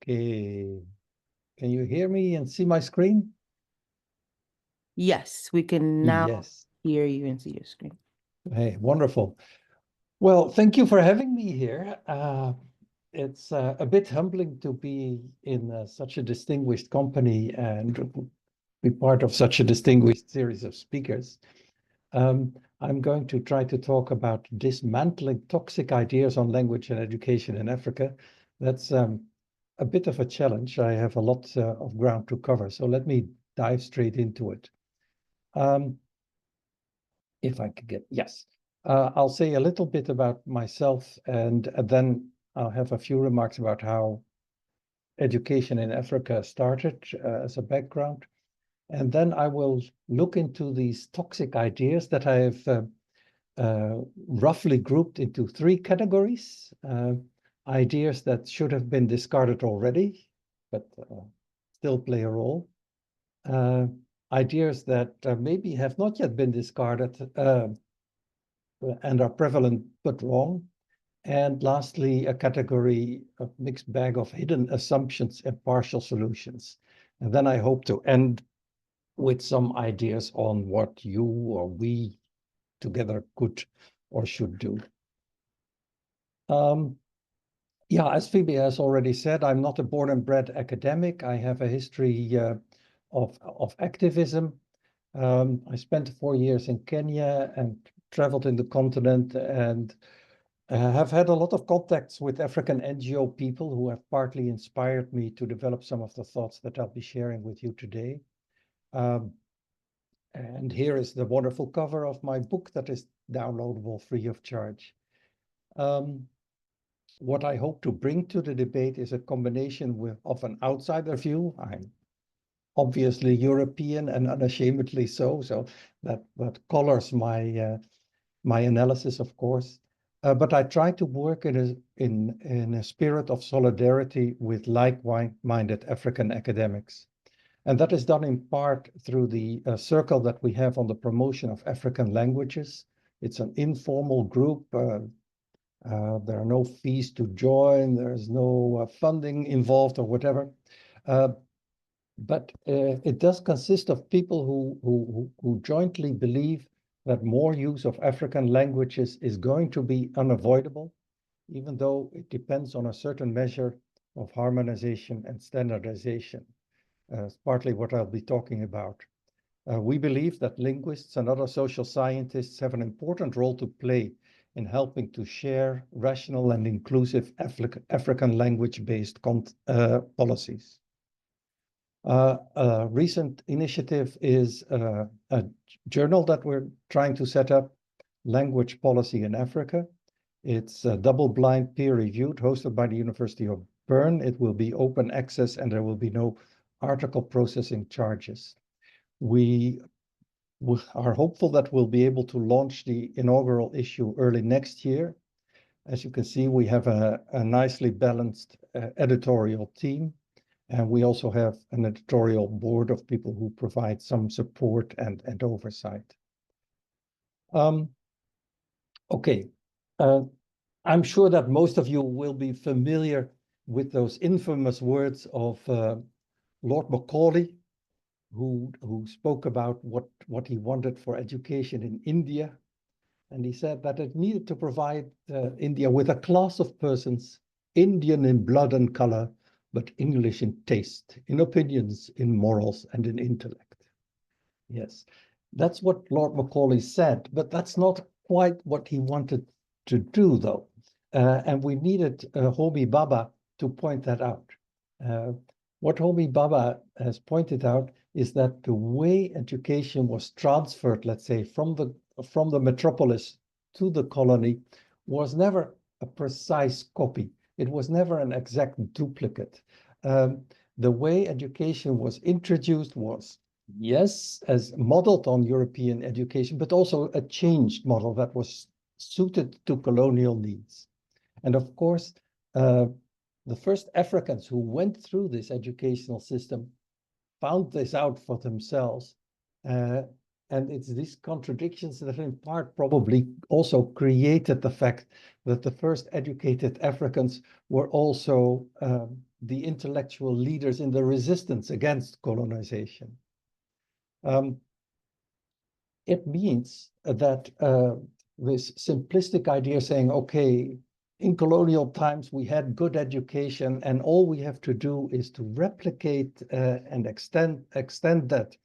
Okay. Can you hear me and see my screen? Yes, we can now Yes. hear you and see your screen. Hey, wonderful. Well, thank you for having me here. It's a bit humbling to be in such a distinguished company and be part of such a distinguished series of speakers. I'm going to try to talk about dismantling toxic ideas on language and education in Africa. That's a bit of a challenge. I have a lot of ground to cover, so let me dive straight into it. If I could get, yes. I'll say a little bit about myself and then I'll have a few remarks about how education in Africa started as a background. And then I will look into these toxic ideas that I have roughly grouped into three categories. Ideas that should have been discarded already, but still play a role. Ideas that maybe have not yet been discarded and are prevalent but wrong. And lastly, a category of mixed bag of hidden assumptions and partial solutions. And then I hope to end with some ideas on what you or we together could or should do. Yeah, as Phoebe has already said, I'm not a born and bred academic. I have a history of activism. I spent 4 years in Kenya and traveled in the continent and have had a lot of contacts with African NGO people who have partly inspired me to develop some of the thoughts that I'll be sharing with you today. And here is the wonderful cover of my book that is downloadable free of charge. What I hope to bring to the debate is a combination of an outsider view. I'm obviously European and unashamedly so that colors my my analysis, of course. But I try to work in a spirit of solidarity with like-minded African academics. And that is done in part through the circle that we have on the promotion of African languages. It's an informal group. There are no fees to join. There's no funding involved or whatever. But it does consist of people who jointly believe that more use of African languages is going to be unavoidable, even though it depends on a certain measure of harmonization and standardization. It's partly what I'll be talking about. We believe that linguists and other social scientists have an important role to play in helping to share rational and inclusive African language-based policies. A recent initiative is a journal that we're trying to set up, Language Policy in Africa. It's double-blind, peer-reviewed, hosted by the University of Bern. It will be open access and there will be no article processing charges. We are hopeful that we'll be able to launch the inaugural issue early next year. As you can see, we have a nicely balanced editorial team. And we also have an editorial board of people who provide some support and oversight. Okay, I'm sure that most of you will be familiar with those infamous words of Lord Macaulay, who spoke about what he wanted for education in India. And he said that it needed to provide India with a class of persons, Indian in blood and color, but English in taste, in opinions, in morals, and in intellect. Yes, that's what Lord Macaulay said, but that's not quite what he wanted to do, though. And we needed Homi Bhabha to point that out. What Homi Bhabha has pointed out is that the way education was transferred, let's say, from the metropolis to the colony was never a precise copy. It was never an exact duplicate. The way education was introduced was, yes, as modeled on European education, but also a changed model that was suited to colonial needs. And of course, the first Africans who went through this educational system found this out for themselves. And it's these contradictions that in part probably also created the fact that the first educated Africans were also the intellectual leaders in the resistance against colonization. It means that this simplistic idea saying, okay, in colonial times, we had good education, and all we have to do is to replicate and extend that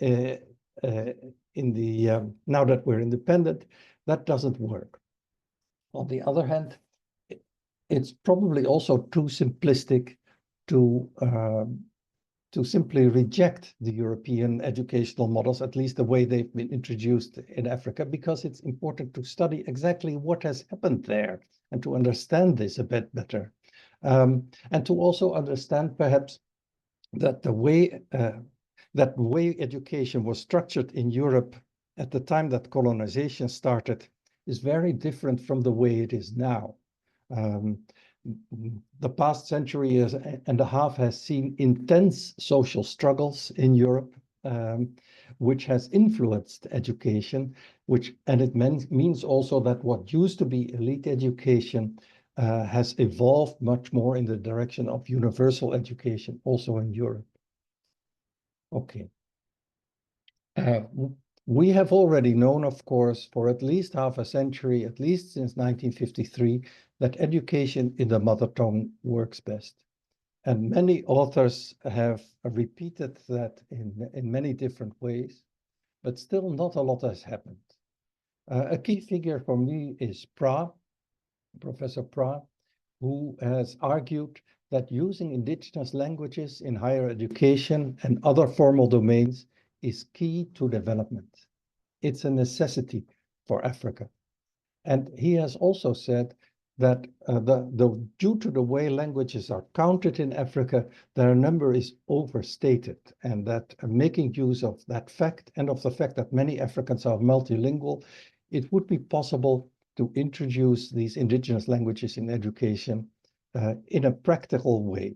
in the now that we're independent. That doesn't work. On the other hand, it's probably also too simplistic to simply reject the European educational models, at least the way they've been introduced in Africa, because it's important to study exactly what has happened there and to understand this a bit better. And to also understand perhaps that the way education was structured in Europe at the time that colonization started is very different from the way it is now. The past century and a half has seen intense social struggles in Europe, which has influenced education, and it means also that what used to be elite education has evolved much more in the direction of universal education, also in Europe. Okay. We have already known, of course, for at least half a century, at least since 1953, that education in the mother tongue works best. And many authors have repeated that in many different ways, but still not a lot has happened. A key figure for me is Professor Pra, who has argued that using indigenous languages in higher education and other formal domains is key to development. It's a necessity for Africa. And he has also said that due to the way languages are counted in Africa, their number is overstated, and that making use of that fact and of the fact that many Africans are multilingual, it would be possible to introduce these indigenous languages in education in a practical way.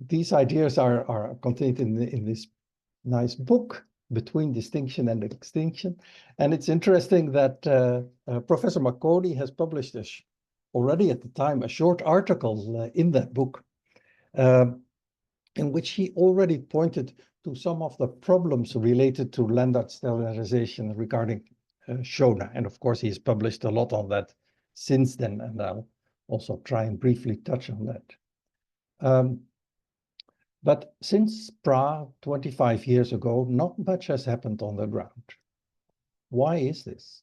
These ideas are contained in this nice book, Between Distinction and Extinction. And it's interesting that Professor Macaulay has published already at the time a short article in that book in which he already pointed to some of the problems related to land-art standardization regarding Shona. And of course, he's published a lot on that since then, and I'll also try and briefly touch on that. But since Pra 25 years ago, not much has happened on the ground. Why is this?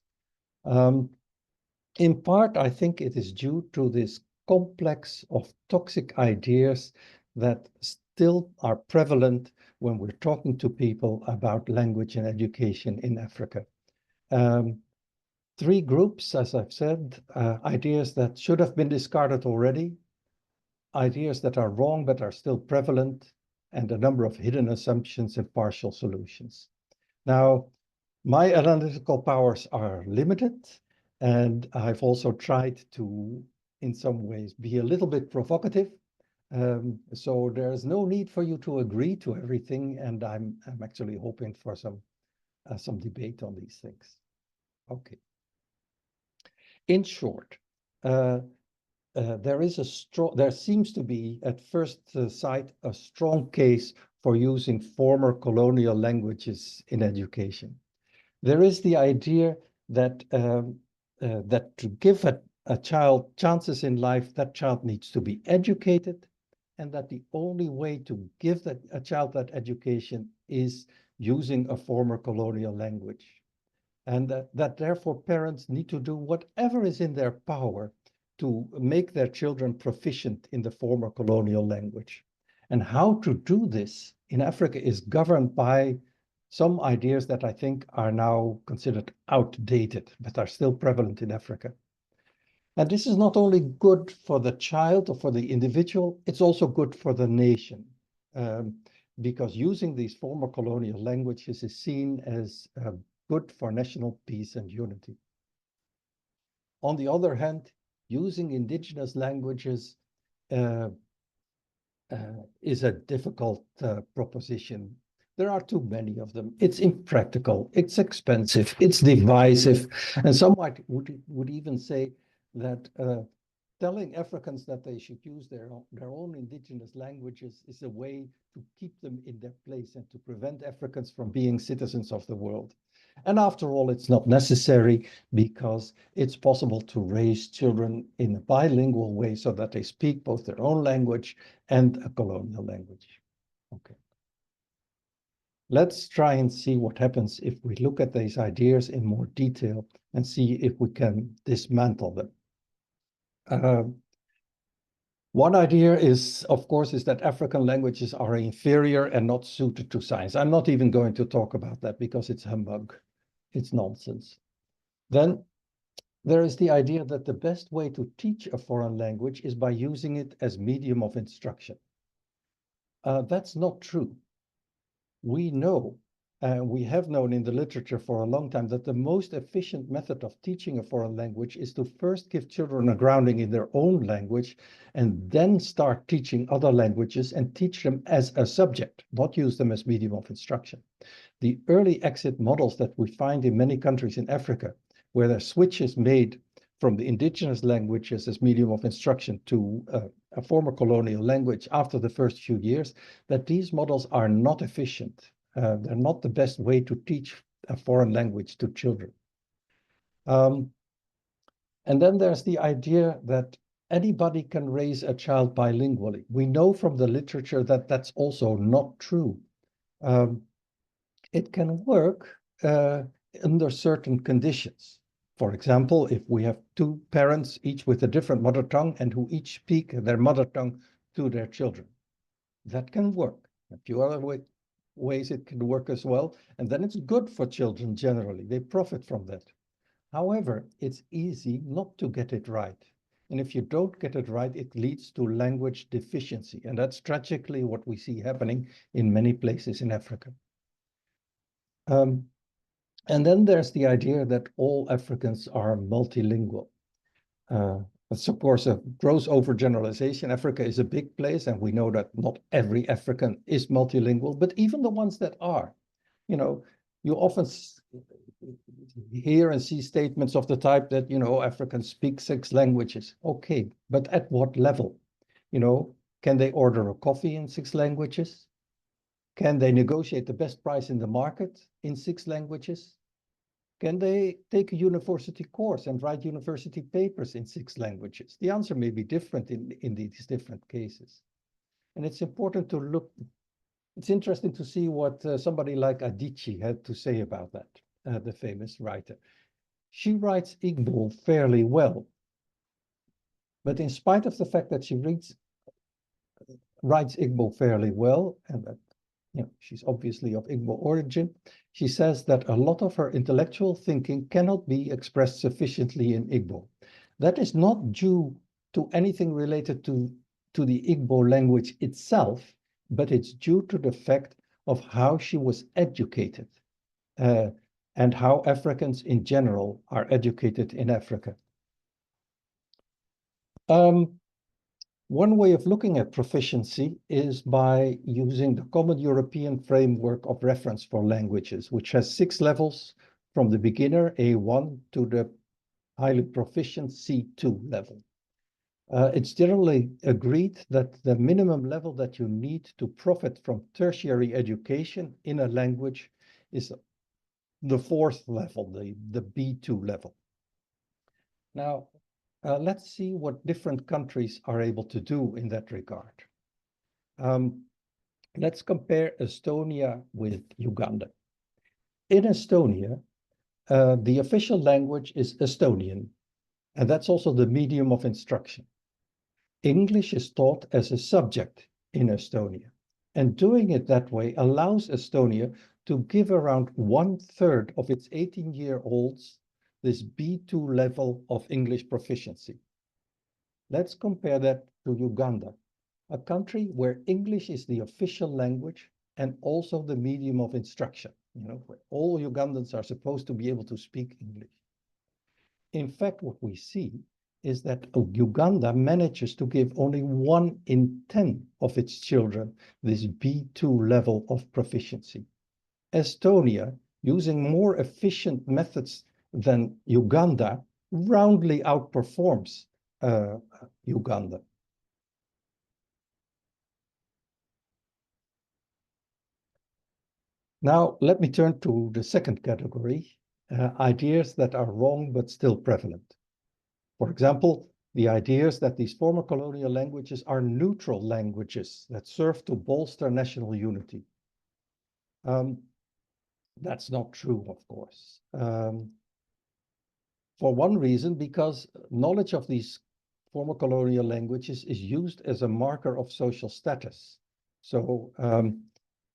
In part, I think it is due to this complex of toxic ideas that still are prevalent when we're talking to people about language and education in Africa. Three groups, as I've said, ideas that should have been discarded already, ideas that are wrong but are still prevalent, and a number of hidden assumptions and partial solutions. Now, my analytical powers are limited, and I've also tried to, in some ways, be a little bit provocative. So there's no need for you to agree to everything, and I'm actually hoping for some debate on these things. Okay. In short, there seems to be, at first sight, a strong case for using former colonial languages in education. There is the idea that that to give a child chances in life, that child needs to be educated, and that the only way to give a child that education is using a former colonial language. And that therefore parents need to do whatever is in their power to make their children proficient in the former colonial language. And how to do this in Africa is governed by some ideas that I think are now considered outdated, but are still prevalent in Africa. And this is not only good for the child or for the individual, it's also good for the nation, because using these former colonial languages is seen as good for national peace and unity. On the other hand, using indigenous languages is a difficult proposition. There are too many of them. It's impractical, it's expensive, it's divisive, and some would even say that telling Africans that they should use their own indigenous languages is a way to keep them in their place and to prevent Africans from being citizens of the world. And after all, it's not necessary because it's possible to raise children in a bilingual way so that they speak both their own language and a colonial language. Okay. Let's try and see what happens if we look at these ideas in more detail and see if we can dismantle them. One idea is, of course, is that African languages are inferior and not suited to science. I'm not even going to talk about that because it's humbug. It's nonsense. Then there is the idea that the best way to teach a foreign language is by using it as medium of instruction. That's not true. We know, we have known in the literature for a long time that the most efficient method of teaching a foreign language is to first give children a grounding in their own language and then start teaching other languages and teach them as a subject, not use them as medium of instruction. The early exit models that we find in many countries in Africa, where the switch is made from the indigenous languages as medium of instruction to a former colonial language after the first few years, that these models are not efficient. They're not the best way to teach a foreign language to children. And then there's the idea that anybody can raise a child bilingually. We know from the literature that that's also not true. It can work under certain conditions. For example, if we have two parents, each with a different mother tongue and who each speak their mother tongue to their children, that can work. A few other ways it can work as well. And then it's good for children generally. They profit from that. However, it's easy not to get it right. And if you don't get it right, it leads to language deficiency. And that's tragically what we see happening in many places in Africa. And then there's the idea that all Africans are multilingual. That's of course a gross overgeneralization. Africa is a big place, and we know that not every African is multilingual, but even the ones that are, you know, you often hear and see statements of the type that, you know, Africans speak 6 languages. Okay, but at what level? You know, can they order a coffee in 6 languages? Can they negotiate the best price in the market in 6 languages? Can they take a university course and write university papers in 6 languages? The answer may be different in these different cases. And it's important to look, it's interesting to see what somebody like Adichie had to say about that, the famous writer. She writes Igbo fairly well, but in spite of the fact that she writes Igbo fairly well, and that, you know, she's obviously of Igbo origin, she says that a lot of her intellectual thinking cannot be expressed sufficiently in Igbo. That is not due to anything related to the Igbo language itself, but it's due to the fact of how she was educated and how Africans in general are educated in Africa. One way of looking at proficiency is by using the Common European Framework of Reference for Languages, which has 6 levels from the beginner, A1, to the highly proficient C2 level. It's generally agreed that the minimum level that you need to profit from tertiary education in a language is the 4th level, the B2 level. Now, let's see what different countries are able to do in that regard. Let's compare Estonia with Uganda. In Estonia, the official language is Estonian, and that's also the medium of instruction. English is taught as a subject in Estonia, and doing it that way allows Estonia to give around 1/3 of its 18-year-olds this B2 level of English proficiency. Let's compare that to Uganda, a country where English is the official language and also the medium of instruction, you know, where all Ugandans are supposed to be able to speak English. In fact, what we see is that Uganda manages to give only 1 in 10 of its children this B2 level of proficiency. Estonia, using more efficient methods than Uganda, roundly outperforms Uganda. Now, let me turn to the second category, ideas that are wrong but still prevalent. For example, the ideas that these former colonial languages are neutral languages that serve to bolster national unity. That's not true, of course. For one reason, because knowledge of these former colonial languages is used as a marker of social status. So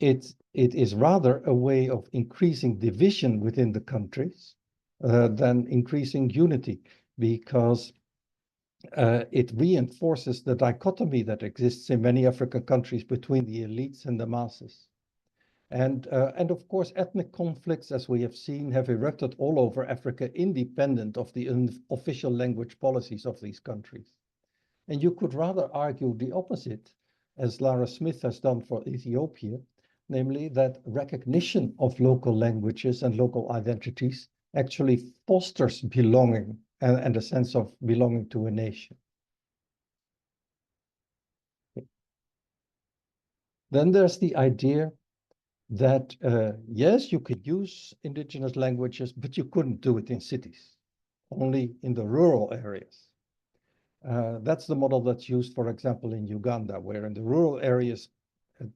it is rather a way of increasing division within the countries than increasing unity, because it reinforces the dichotomy that exists in many African countries between the elites and the masses. And of course, ethnic conflicts, as we have seen, have erupted all over Africa, independent of the official language policies of these countries. And you could rather argue the opposite, as Lara Smith has done for Ethiopia, namely that recognition of local languages and local identities actually fosters belonging and a sense of belonging to a nation. Then there's the idea that, yes, you could use indigenous languages, but you couldn't do it in cities, only in the rural areas. That's the model that's used, for example, in Uganda, where in the rural areas,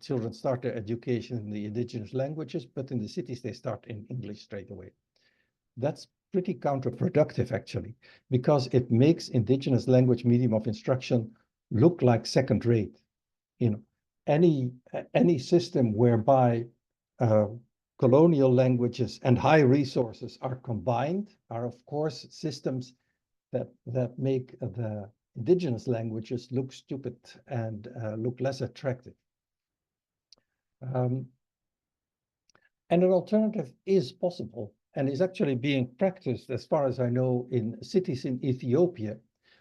children start their education in the indigenous languages, but in the cities, they start in English straight away. That's pretty counterproductive, actually, because it makes indigenous language medium of instruction look like second rate. You know, any system whereby colonial languages and high resources are combined are, of course, systems that make the indigenous languages look stupid and look less attractive. And an alternative is possible and is actually being practiced, as far as I know, in cities in Ethiopia,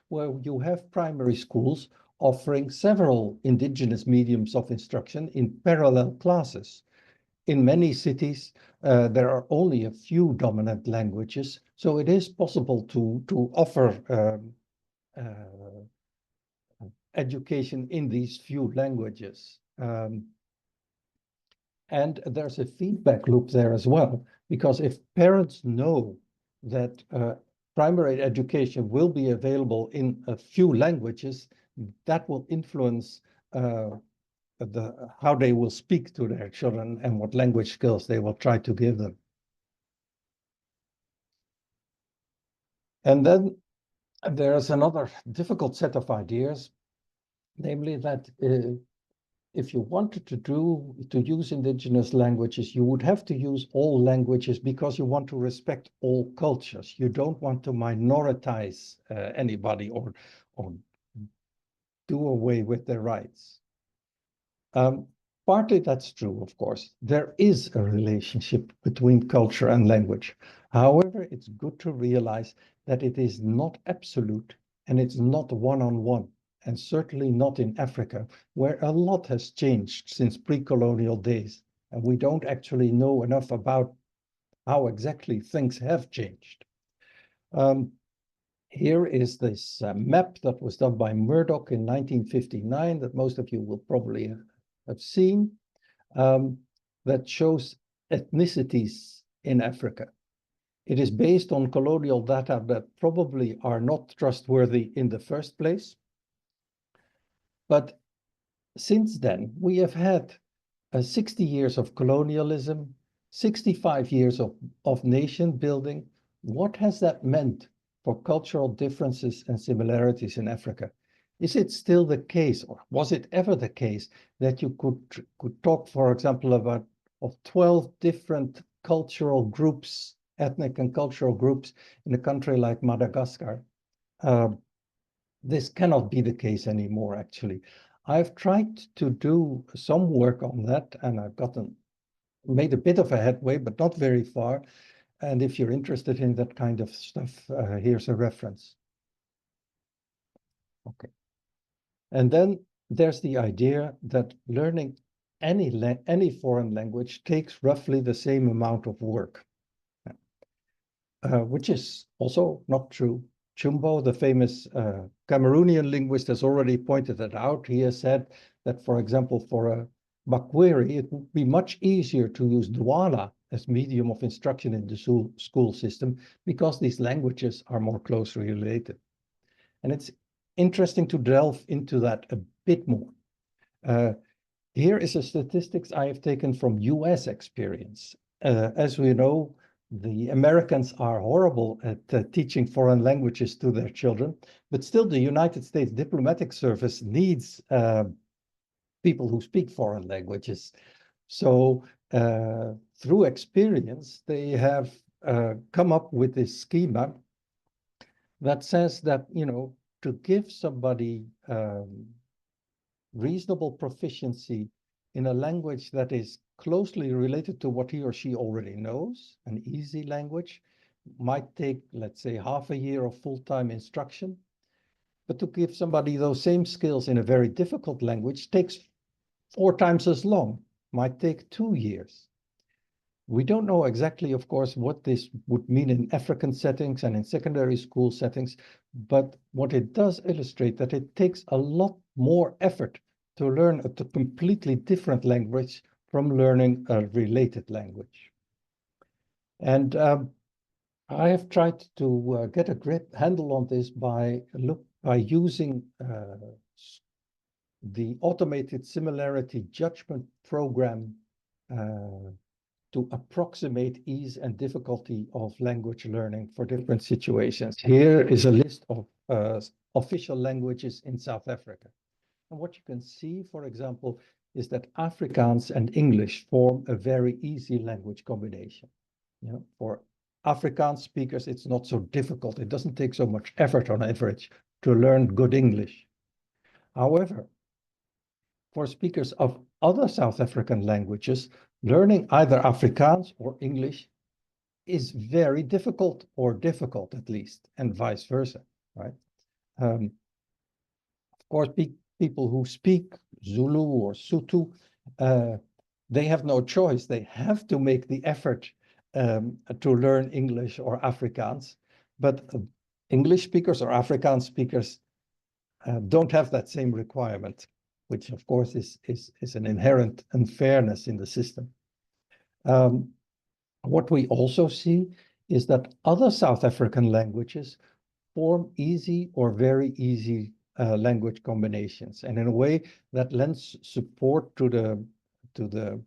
where you have primary schools offering several indigenous mediums of instruction in parallel classes. In many cities, there are only a few dominant languages, so it is possible to offer education in these few languages. And there's a feedback loop there as well, because if parents know that primary education will be available in a few languages, that will influence how they will speak to their children and what language skills they will try to give them. And then there's another difficult set of ideas, namely that if you wanted to use indigenous languages, you would have to use all languages because you want to respect all cultures. You don't want to minoritize anybody or do away with their rights. Partly that's true, of course. There is a relationship between culture and language. However, it's good to realize that it is not absolute and it's not one-on-one, and certainly not in Africa, where a lot has changed since pre-colonial days, and we don't actually know enough about how exactly things have changed. Here is this map that was done by Murdoch in 1959 that most of you will probably have seen, that shows ethnicities in Africa. It is based on colonial data that probably are not trustworthy in the first place. But since then, we have had 60 years of colonialism, 65 years of nation building. What has that meant for cultural differences and similarities in Africa? Is it still the case, or was it ever the case, that you could talk, for example, about 12 different cultural groups, ethnic and cultural groups in a country like Madagascar? This cannot be the case anymore, actually. I've tried to do some work on that, and I've made a bit of a headway, but not very far. And if you're interested in that kind of stuff, here's a reference. Okay. And then there's the idea that learning any foreign language takes roughly the same amount of work, which is also not true. Chumbo, the famous Cameroonian linguist, has already pointed it out. He has said that, for example, for a Bakweri, it would be much easier to use Douala as medium of instruction in the school system because these languages are more closely related. And it's interesting to delve into that a bit more. Here is a statistics I have taken from US experience. As we know, the Americans are horrible at teaching foreign languages to their children, but still the United States Diplomatic Service needs people who speak foreign languages. So through experience, they have come up with this schema that says that, you know, to give somebody reasonable proficiency in a language that is closely related to what he or she already knows, an easy language, might take, let's say, half a year of full-time instruction. But to give somebody those same skills in a very difficult language takes 4 times as long, might take 2 years. We don't know exactly, of course, what this would mean in African settings and in secondary school settings, but what it does illustrate that it takes a lot more effort to learn a completely different language from learning a related language. And I have tried to get a grip handle on this by using the automated similarity judgment program to approximate ease and difficulty of language learning for different situations. Here is a list of official languages in South Africa. And what you can see, for example, is that Afrikaans and English form a very easy language combination. You know, for Afrikaans speakers, it's not so difficult. It doesn't take so much effort on average to learn good English. However, for speakers of other South African languages, learning either Afrikaans or English is very difficult, or difficult at least, and vice versa, right? Of course, people who speak Zulu or Sotho, they have no choice. They have to make the effort to learn English or Afrikaans, but English speakers or Afrikaans speakers don't have that same requirement, which of course is an inherent unfairness in the system. What we also see is that other South African languages form easy or very easy language combinations, and in a way that lends support to the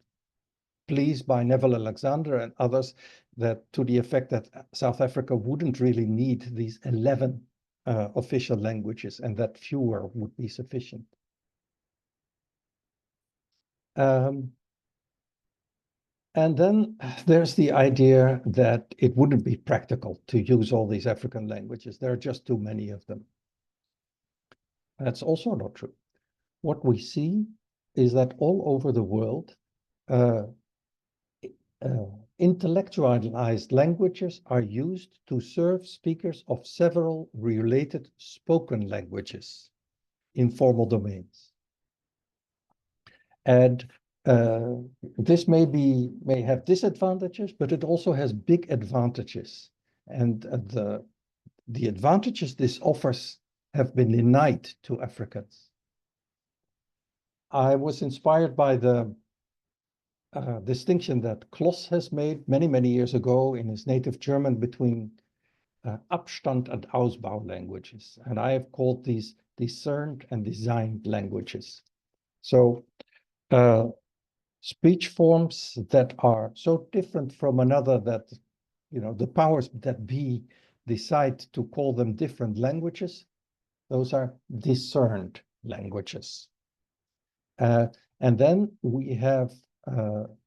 pleas by Neville Alexander and others, that to the effect that South Africa wouldn't really need these 11 official languages, and that fewer would be sufficient. And then there's the idea that it wouldn't be practical to use all these African languages. There are just too many of them. That's also not true. What we see is that all over the world, intellectualized languages are used to serve speakers of several related spoken languages in formal domains. And this may have disadvantages, but it also has big advantages. And the advantages this offers have been denied to Africans. I was inspired by the distinction that Kloss has made many, many years ago in his native German between Abstand and Ausbau languages. And I have called these discerned and designed languages. So speech forms that are so different from another that, you know, the powers that be decide to call them different languages, those are discerned languages. And then we have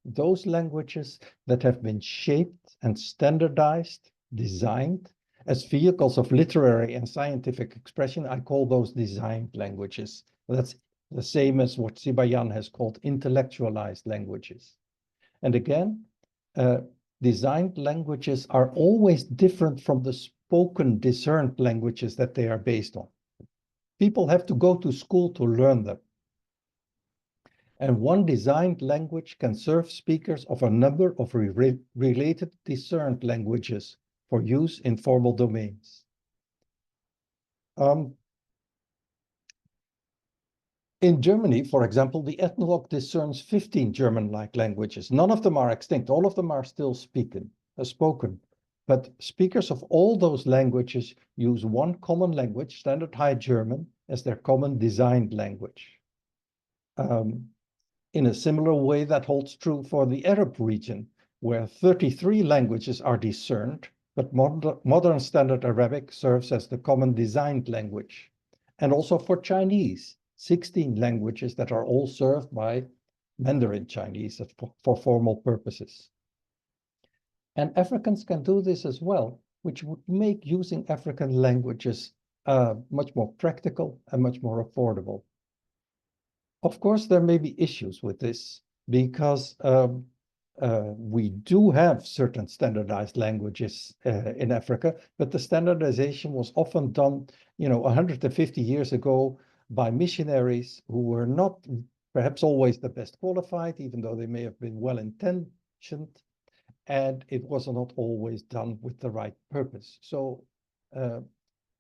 those languages that have been shaped and standardized, designed as vehicles of literary and scientific expression. I call those designed languages. That's the same as what Sibayan has called intellectualized languages. And again, designed languages are always different from the spoken, discerned languages that they are based on. People have to go to school to learn them. And one designed language can serve speakers of a number of related discerned languages for use in formal domains. In Germany, for example, the ethnologue discerns 15 German-like languages. None of them are extinct. All of them are still spoken. But speakers of all those languages use one common language, Standard High German, as their common designed language. In a similar way, that holds true for the Arab region, where 33 languages are discerned, but modern Standard Arabic serves as the common designed language. And also for Chinese, 16 languages that are all served by Mandarin Chinese for formal purposes. And Africans can do this as well, which would make using African languages much more practical and much more affordable. Of course, there may be issues with this because we do have certain standardized languages in Africa, but the standardization was often done, 150 years ago by missionaries who were not perhaps always the best qualified, even though they may have been well-intentioned, and it was not always done with the right purpose. So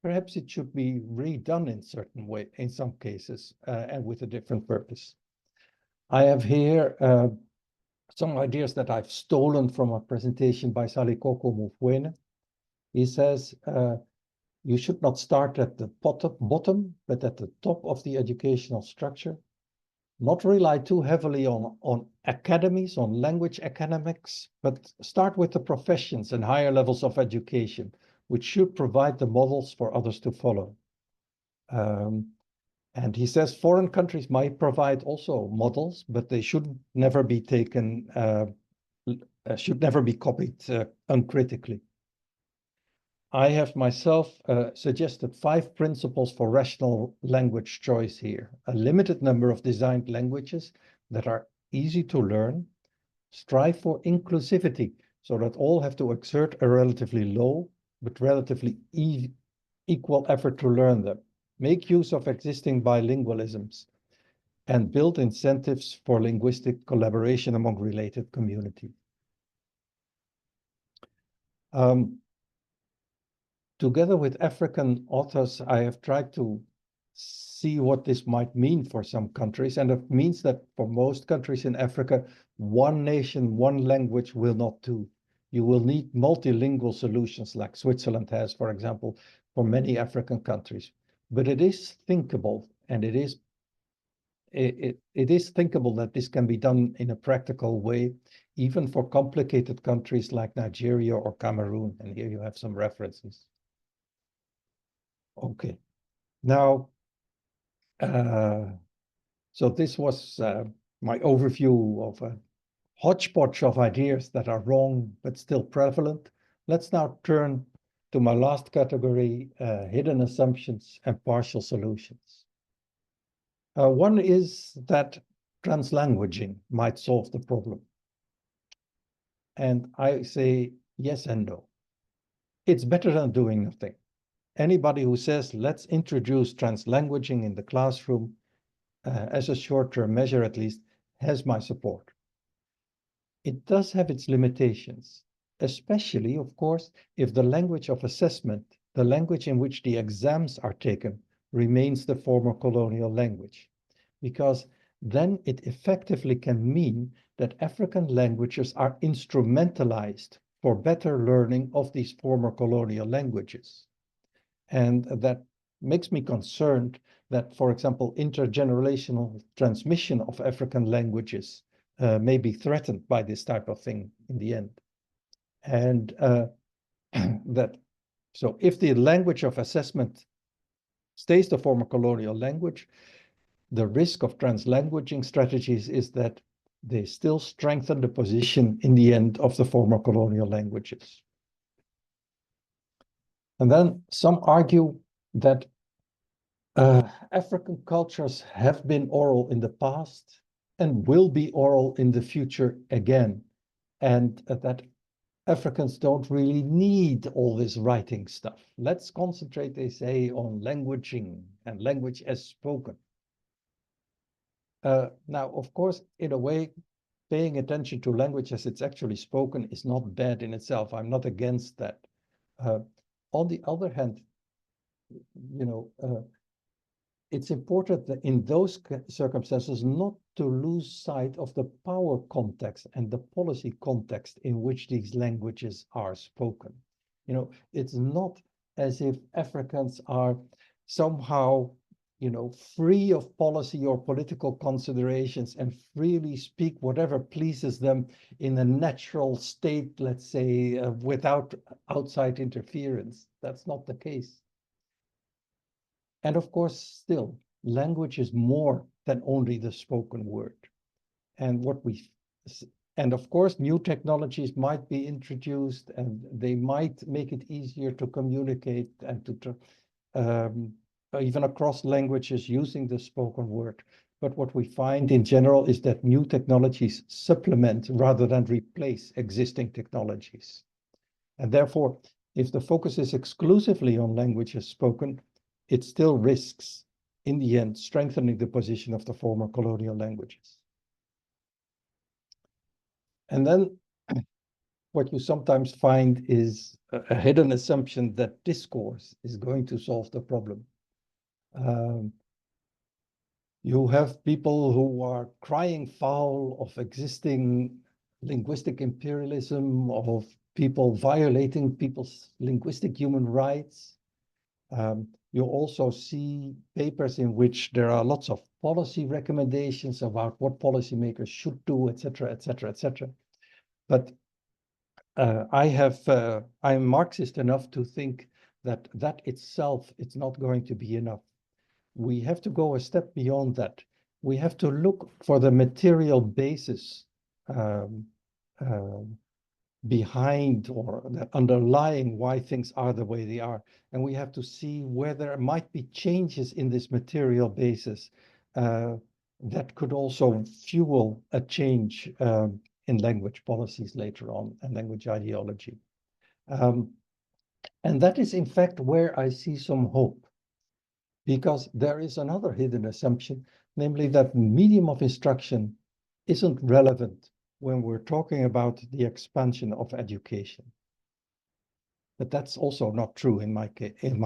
perhaps it should be redone in certain way, in some cases, and with a different purpose. I have here some ideas that I've stolen from a presentation by Salikoko Mufwene. He says, you should not start at the bottom, but at the top of the educational structure. Not rely too heavily on academies, on language academics, but start with the professions and higher levels of education, which should provide the models for others to follow. And he says foreign countries might provide also models, but they should never be taken, should never be copied uncritically. I have myself suggested 5 principles for rational language choice here. A limited number of designed languages that are easy to learn. Strive for inclusivity so that all have to exert a relatively low but relatively equal effort to learn them. Make use of existing bilingualisms and build incentives for linguistic collaboration among related communities. Together with African authors, I have tried to see what this might mean for some countries. And it means that for most countries in Africa, one nation, one language will not do. You will need multilingual solutions like Switzerland has, for example, for many African countries. But it is thinkable, and it is thinkable that this can be done in a practical way, even for complicated countries like Nigeria or Cameroon. And here you have some references. Okay, now, so this was my overview of a hodgepodge of ideas that are wrong but still prevalent. Let's now turn to my last category, hidden assumptions and partial solutions. One is that translanguaging might solve the problem. And I say yes and no. It's better than doing nothing. Anybody who says, let's introduce translanguaging in the classroom as a short-term measure at least, has my support. It does have its limitations, especially, of course, if the language of assessment, the language in which the exams are taken, remains the former colonial language, because then it effectively can mean that African languages are instrumentalized for better learning of these former colonial languages. And that makes me concerned that, for example, intergenerational transmission of African languages may be threatened by this type of thing in the end. And so if the language of assessment stays the former colonial language, the risk of translanguaging strategies is that they still strengthen the position in the end of the former colonial languages. And then some argue that African cultures have been oral in the past and will be oral in the future again, and that Africans don't really need all this writing stuff. Let's concentrate, they say, on languaging and language as spoken. Now, of course, in a way, paying attention to language as it's actually spoken is not bad in itself. I'm not against that. On the other hand, you know, it's important that in those circumstances not to lose sight of the power context and the policy context in which these languages are spoken. You know, it's not as if Africans are somehow, you know, free of policy or political considerations and freely speak whatever pleases them in a natural state, let's say, without outside interference. That's not the case. And of course, still, language is more than only the spoken word. And and of course, new technologies might be introduced and they might make it easier to communicate and to even across languages using the spoken word. But what we find in general is that new technologies supplement rather than replace existing technologies. And therefore, if the focus is exclusively on languages spoken, it still risks, in the end, strengthening the position of the former colonial languages. And then what you sometimes find is a hidden assumption that discourse is going to solve the problem. You have people who are crying foul of existing linguistic imperialism, of people violating people's linguistic human rights. You also see papers in which there are lots of policy recommendations about what policymakers should do, etc., etc., etc. But I'm Marxist enough to think that that itself is not going to be enough. We have to go a step beyond that. We have to look for the material basis behind or the underlying why things are the way they are. And we have to see where there might be changes in this material basis that could also fuel a change in language policies later on and language ideology. And that is in fact where I see some hope, because there is another hidden assumption, namely that medium of instruction isn't relevant when we're talking about the expansion of education. But that's also not true in my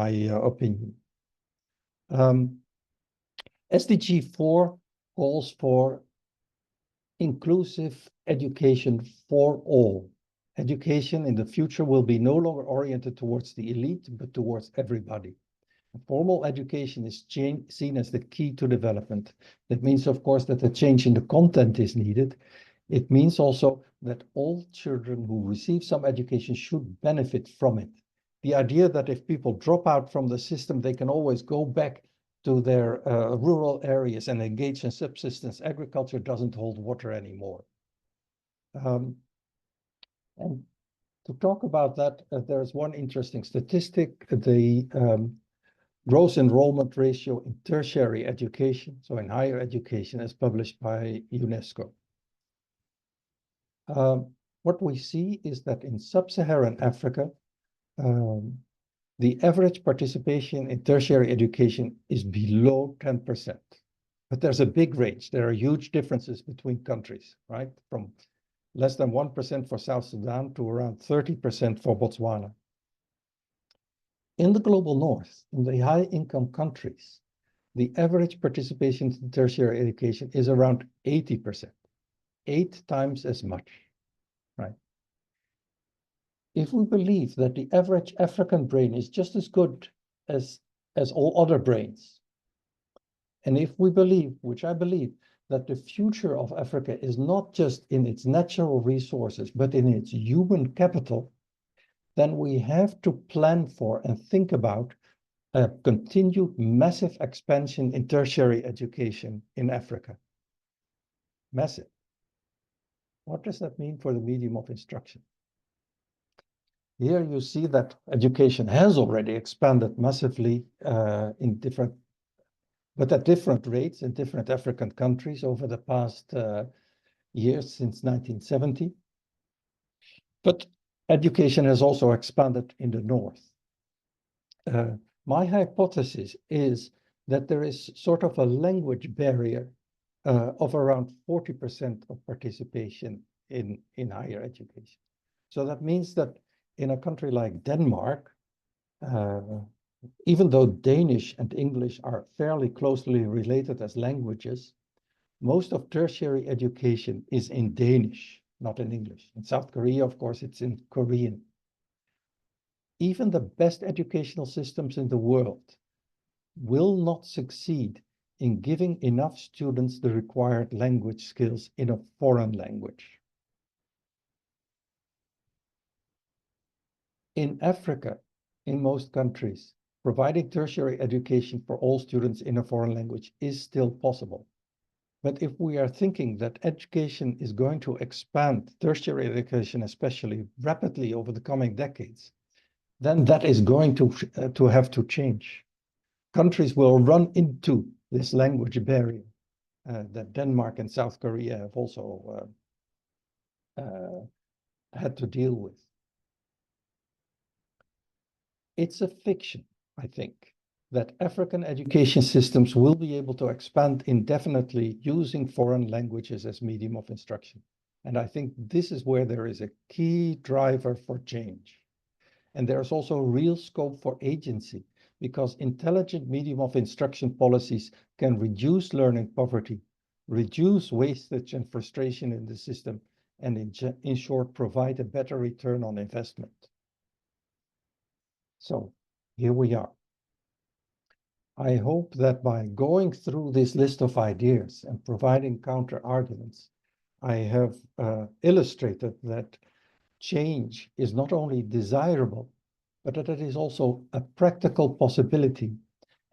opinion. SDG 4 calls for inclusive education for all. Education in the future will be no longer oriented towards the elite, but towards everybody. Formal education is seen as the key to development. That means, of course, that a change in the content is needed. It means also that all children who receive some education should benefit from it. The idea that if people drop out from the system, they can always go back to their rural areas and engage in subsistence agriculture doesn't hold water anymore. And to talk about that, there's one interesting statistic. The gross enrollment ratio in tertiary education, so in higher education, as published by UNESCO. What we see is that in sub-Saharan Africa, the average participation in tertiary education is below 10%. But there's a big range. There are huge differences between countries, right? From less than 1% for South Sudan to around 30% for Botswana. In the global north, in the high-income countries, the average participation in tertiary education is around 80%, 8 times as much, right? If we believe that the average African brain is just as good as all other brains, and if we believe, which I believe, that the future of Africa is not just in its natural resources, but in its human capital, then we have to plan for and think about a continued massive expansion in tertiary education in Africa. Massive. What does that mean for the medium of instruction? Here you see that education has already expanded massively but at different rates in different African countries over the past years since 1970. But education has also expanded in the north. My hypothesis is that there is sort of a language barrier of around 40% of participation in higher education. So that means that in a country like Denmark, even though Danish and English are fairly closely related as languages, most of tertiary education is in Danish, not in English. In South Korea, of course, it's in Korean. Even the best educational systems in the world will not succeed in giving enough students the required language skills in a foreign language. In Africa, in most countries, providing tertiary education for all students in a foreign language is still possible. But if we are thinking that education is going to expand, tertiary education especially, rapidly over the coming decades, then that is going to have to change. Countries will run into this language barrier that Denmark and South Korea have also had to deal with. It's a fiction, I think, that African education systems will be able to expand indefinitely using foreign languages as medium of instruction. And I think this is where there is a key driver for change. And there's also real scope for agency, because intelligent medium of instruction policies can reduce learning poverty, reduce wastage and frustration in the system, and in short, provide a better return on investment. So here we are. I hope that by going through this list of ideas and providing counter arguments, I have illustrated that change is not only desirable, but that it is also a practical possibility,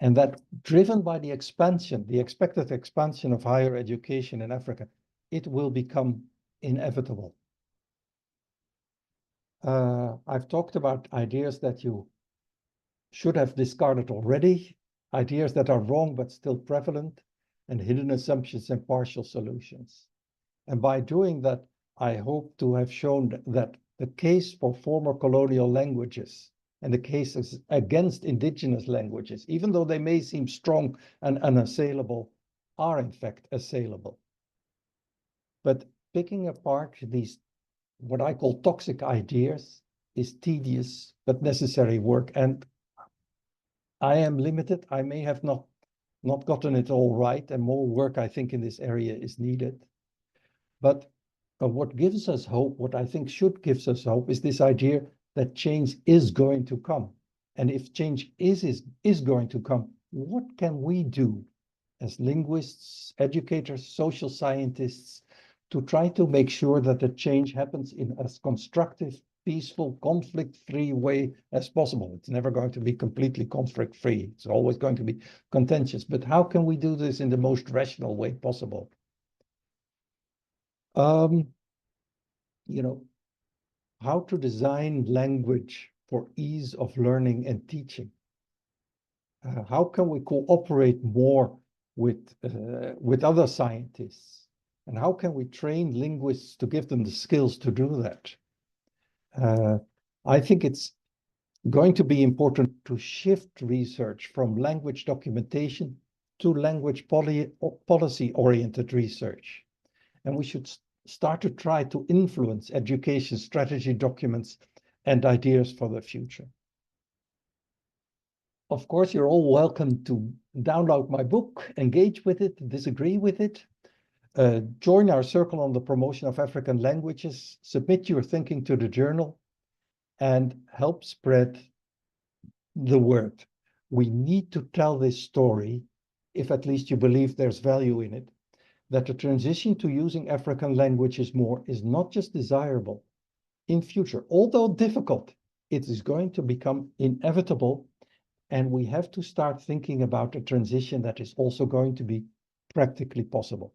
and that driven by the expansion, the expected expansion of higher education in Africa, it will become inevitable. I've talked about ideas that you should have discarded already, ideas that are wrong but still prevalent, and hidden assumptions and partial solutions. And by doing that, I hope to have shown that the case for former colonial languages and the cases against indigenous languages, even though they may seem strong and unassailable, are in fact assailable. But picking apart these, what I call toxic ideas, is tedious but necessary work. And I am limited. I may have not gotten it all right, and more work, I think, in this area is needed. But what gives us hope, what I think should give us hope, is this idea that change is going to come. And if change is going to come, what can we do as linguists, educators, social scientists, to try to make sure that the change happens in as constructive, peaceful, conflict-free way as possible? It's never going to be completely conflict-free. It's always going to be contentious. But how can we do this in the most rational way possible? You know, how to design language for ease of learning and teaching. How can we cooperate more with other scientists? And how can we train linguists to give them the skills to do that? I think it's going to be important to shift research from language documentation to language policy-oriented research. And we should start to try to influence education strategy documents and ideas for the future. Of course, you're all welcome to download my book, engage with it, disagree with it, join our circle on the promotion of African languages, submit your thinking to the journal, and help spread the word. We need to tell this story, if at least you believe there's value in it, that the transition to using African languages more is not just desirable in future, although difficult, it is going to become inevitable, and we have to start thinking about a transition that is also going to be practically possible.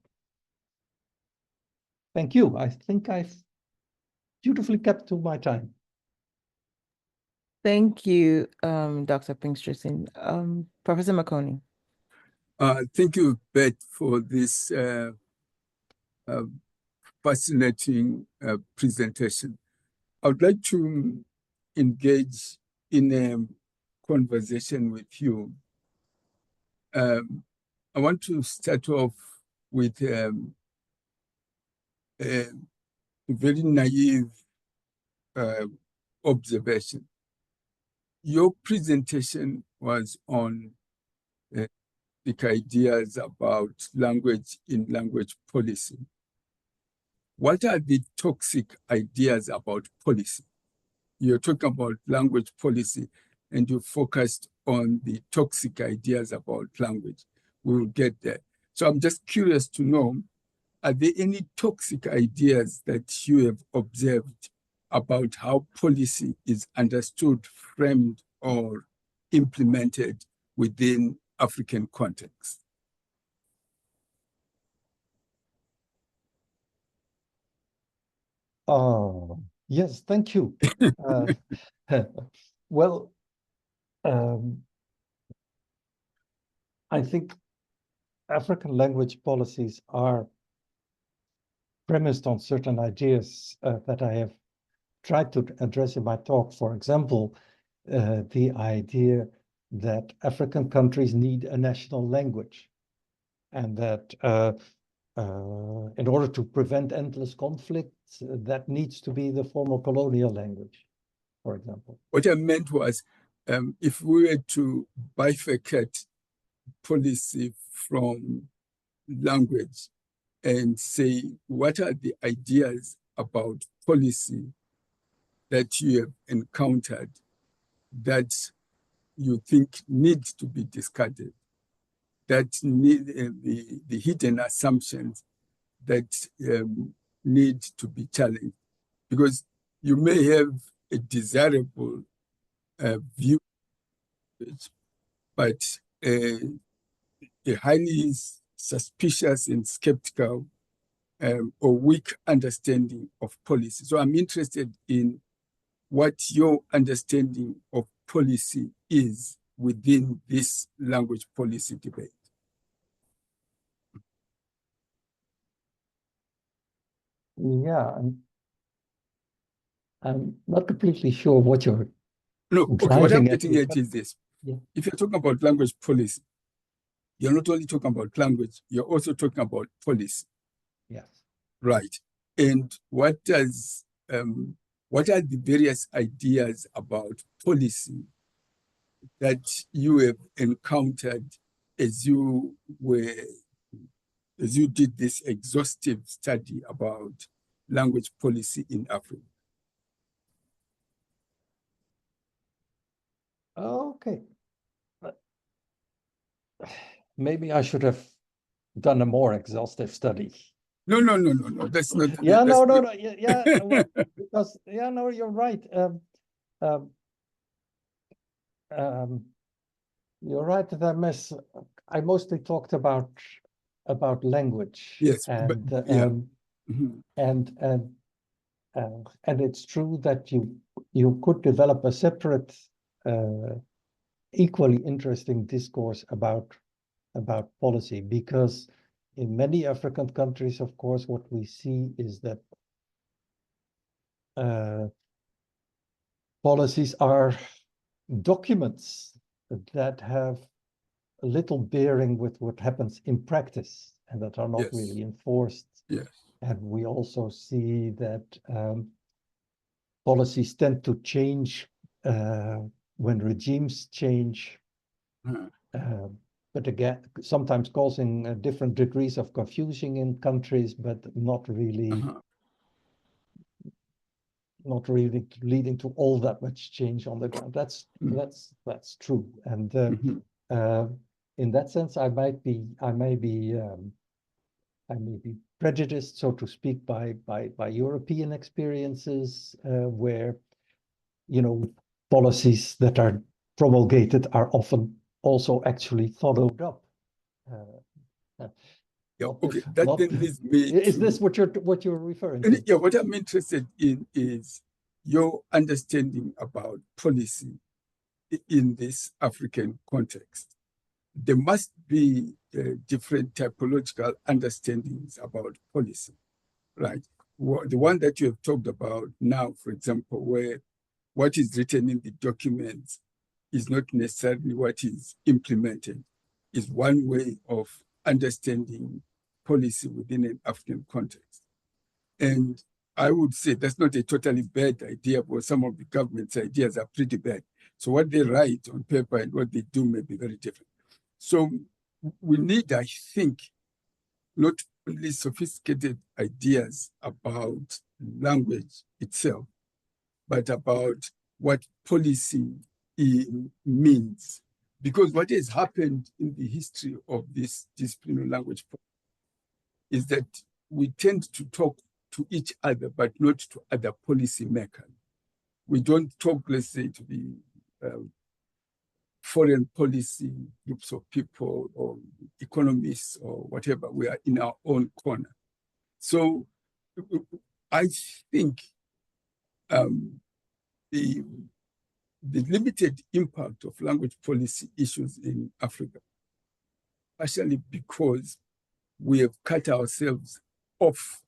Thank you. I think I've dutifully kept to my time. Thank you, Dr. Pinxteren. Professor Makoni. Thank you, Bert, for this fascinating presentation. I would like to engage in a conversation with you. I want to start off with a very naive observation. your presentation was on the ideas about language in language policy. What are the toxic ideas about policy? You're talking about language policy, and you focused on the toxic ideas about language. We will get there. So I'm just curious to know, are there any toxic ideas that you have observed about how policy is understood, framed, or implemented within African context? Oh, yes, thank you. Well, I think African language policies are premised on certain ideas that I have tried to address in my talk. For example, the idea that African countries need a national language, and that in order to prevent endless conflicts, that needs to be the former colonial language, for example. What I meant was, if we were to bifurcate policy from language and say, what are the ideas about policy that you have encountered that you think need to be discarded, that need the hidden assumptions that need to be challenged? Because you may have a desirable view, but a highly suspicious and skeptical or weak understanding of policy. So I'm interested in what your understanding of policy is within this language policy debate. Yeah, I'm not completely sure what you're No, okay, what I'm driving at. getting at is this. Yeah. If you're talking about language policy, you're not only talking about language, you're also talking about policy. Yes. Right. And what are the various ideas about policy that you have encountered as you did this exhaustive study about language policy in Africa? Okay. Maybe I should have done a more exhaustive study. No. That's not. Yeah, that's no. not... Yeah, well, because no, you're right. You're right that I mostly talked about language. Yes, and but, yeah. And it's true that you could develop a separate, equally interesting discourse about policy, because in many African countries, of course, what we see is that policies are documents that have little bearing with what happens in practice and that are not really enforced. Yes. And we also see that policies tend to change when regimes change, but again, sometimes causing different degrees of confusion in countries, but not really leading to all that much change on the ground. That's true. And in that sense, I may be prejudiced, so to speak, by European experiences, where policies that are promulgated are often also actually followed up. Okay, that then leads me. Is this what you're referring to? Yeah, what I'm interested in is your understanding about policy in this African context. There must be different typological understandings about policy, right? The one that you have talked about now, for example, where what is written in the documents is not necessarily what is implemented, is one way of understanding policy within an African context. And I would say that's not a totally bad idea, but some of the government's ideas are pretty bad. So what they write on paper and what they do may be very different. So we need, I think, not only sophisticated ideas about language itself, but about what policy means. Because what has happened in the history of this discipline of language is that we tend to talk to each other, but not to other policy makers. We don't talk, let's say, to the foreign policy groups of people or economists or whatever. We are in our own corner. So I think the limited impact of language policy issues in Africa, partially because we have cut ourselves off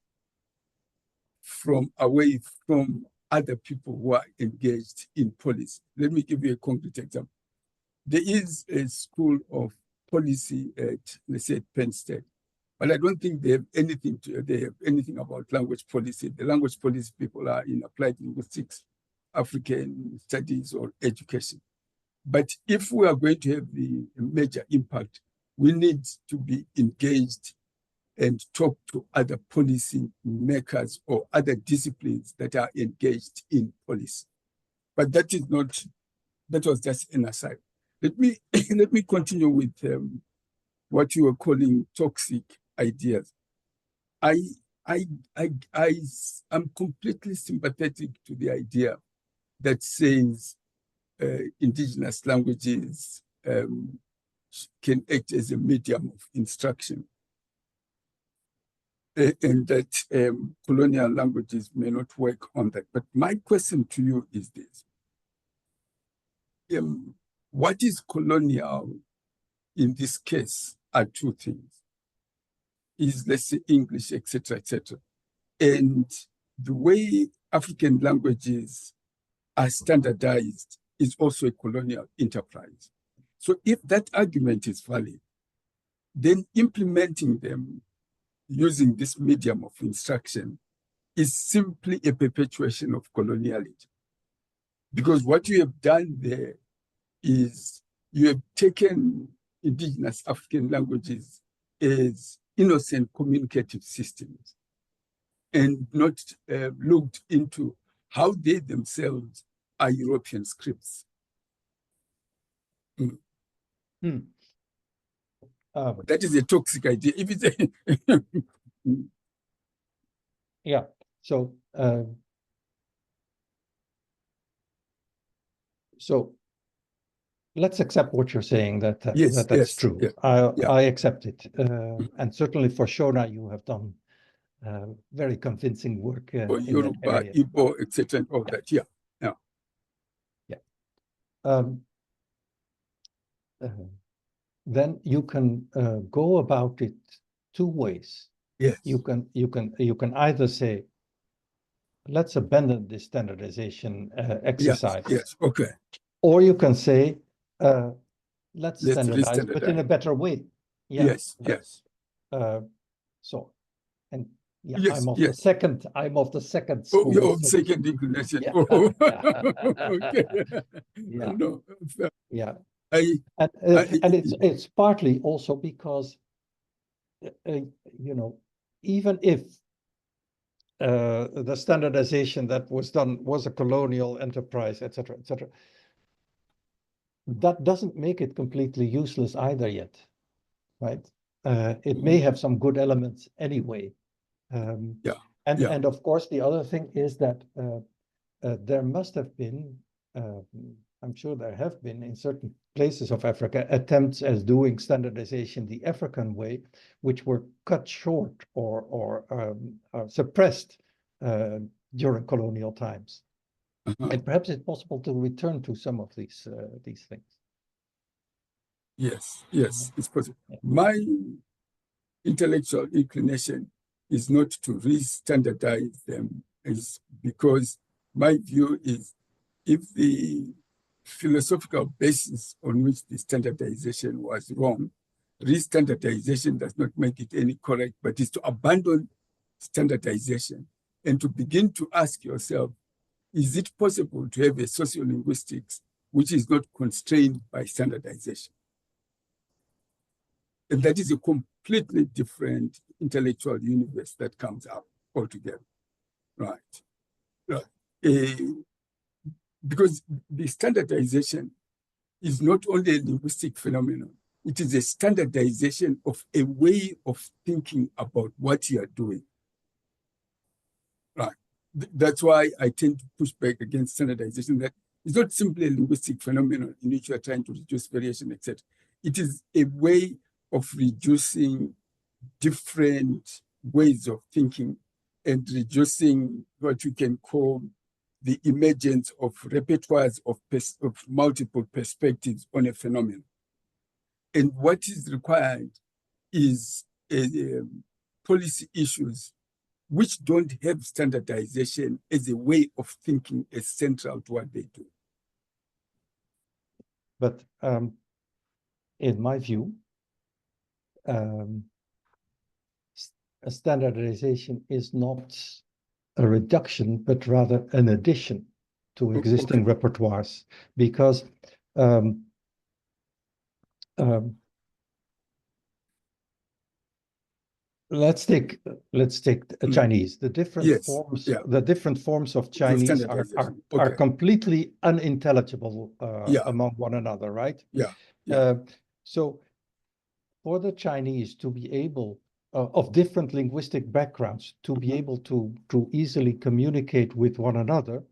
away from other people who are engaged in policy. Let me give you a concrete example. There is a school of policy at, let's say, Pinxteren, but I don't think they have anything about language policy. The language policy people are in applied linguistics, African studies, or education. But if we are going to have the major impact, we need to be engaged and talk to other policy makers or other disciplines that are engaged in policy. But that was just an aside. Let me continue with what you were calling toxic ideas. I'm completely sympathetic to the idea that says indigenous languages can act as a medium of instruction, and that colonial languages may not work on that. But my question to you is this. What is colonial in this case are two things. Is, let's say, English, etc., etc. And the way African languages are standardized is also a colonial enterprise. So if that argument is valid, then implementing them using this medium of instruction is simply a perpetuation of coloniality. Because what you have done there is you have taken indigenous African languages as innocent communicative systems and not looked into how they themselves are European scripts. That is a toxic idea. If it's yeah. So let's accept what you're saying, that's true. Yes, I accept it. And certainly for Shona, you have done very convincing work. Or Yoruba, Igbo, etc., and all that. Yeah. Then you can go about it two ways. Yes. You can either say, let's abandon this standardization exercise. Yes. Okay. Or you can say, let's standardize, but in a better way. Yeah. Yes. So, and yeah, yes, I'm of the second school. Oh, you're of second inclination. Yeah. Oh. Okay. Yeah. No. Yeah. And it's partly also because, even if the standardization that was done was a colonial enterprise, etc., that doesn't make it completely useless either yet, right? It may have some good elements anyway. And of course, the other thing is that there must have been, I'm sure there have been in certain places of Africa, attempts as doing standardization the African way, which were cut short or suppressed during colonial times. And perhaps it's possible to return to some of these things. Yes, it's possible. Yeah. My intellectual inclination is not to re-standardize them, is because my view is if the philosophical basis on which the standardization was wrong, re-standardization does not make it any correct, but is to abandon standardization and to begin to ask yourself, is it possible to have a sociolinguistics which is not constrained by standardization. And that is a completely different intellectual universe that comes up altogether, right? Right. Because the standardization is not only a linguistic phenomenon, it is a standardization of a way of thinking about what you are doing. Right. That's why I tend to push back against standardization, that it's not simply a linguistic phenomenon in which you are trying to reduce variation, etc. It is a way of reducing different ways of thinking and reducing what you can call the emergence of repertoires of multiple perspectives on a phenomenon. And what is required is policy issues which don't have standardization as a way of thinking as central to what they do. But in my view, a standardization is not a reduction, but rather an addition to existing repertoires, because let's take Chinese. The different forms of Chinese are completely unintelligible among one another, right? So for the Chinese to be able of different linguistic backgrounds to be able to easily communicate with one another,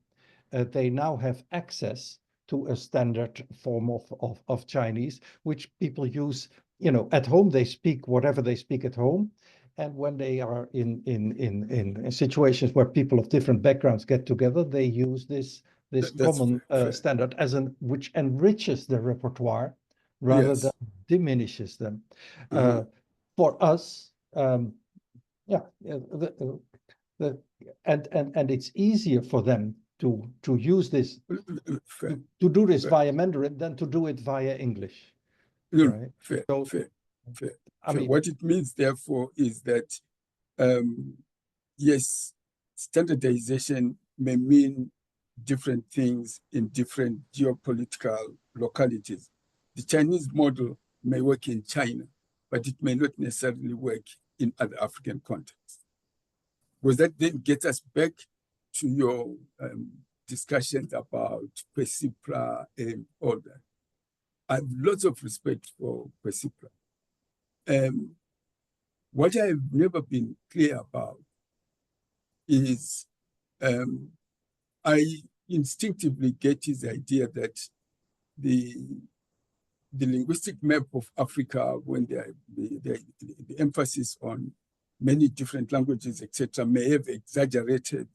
they now have access to a standard form of Chinese, which people use, at home. They speak whatever they speak at home. And when they are in situations where people of different backgrounds get together, they use this common standard which enriches the repertoire rather than diminishes them. For us, and it's easier for them to use this to do this via Mandarin than to do it via English. Right? Fair. I mean, what it means, therefore, is that yes, standardization may mean different things in different geopolitical localities. The Chinese model may work in China, but it may not necessarily work in other African contexts. Because that then gets us back to your discussions about Persipra and all that. I have lots of respect for Persipra. What I've never been clear about is I instinctively get his idea that the linguistic map of Africa, when the emphasis on many different languages, etc., may have exaggerated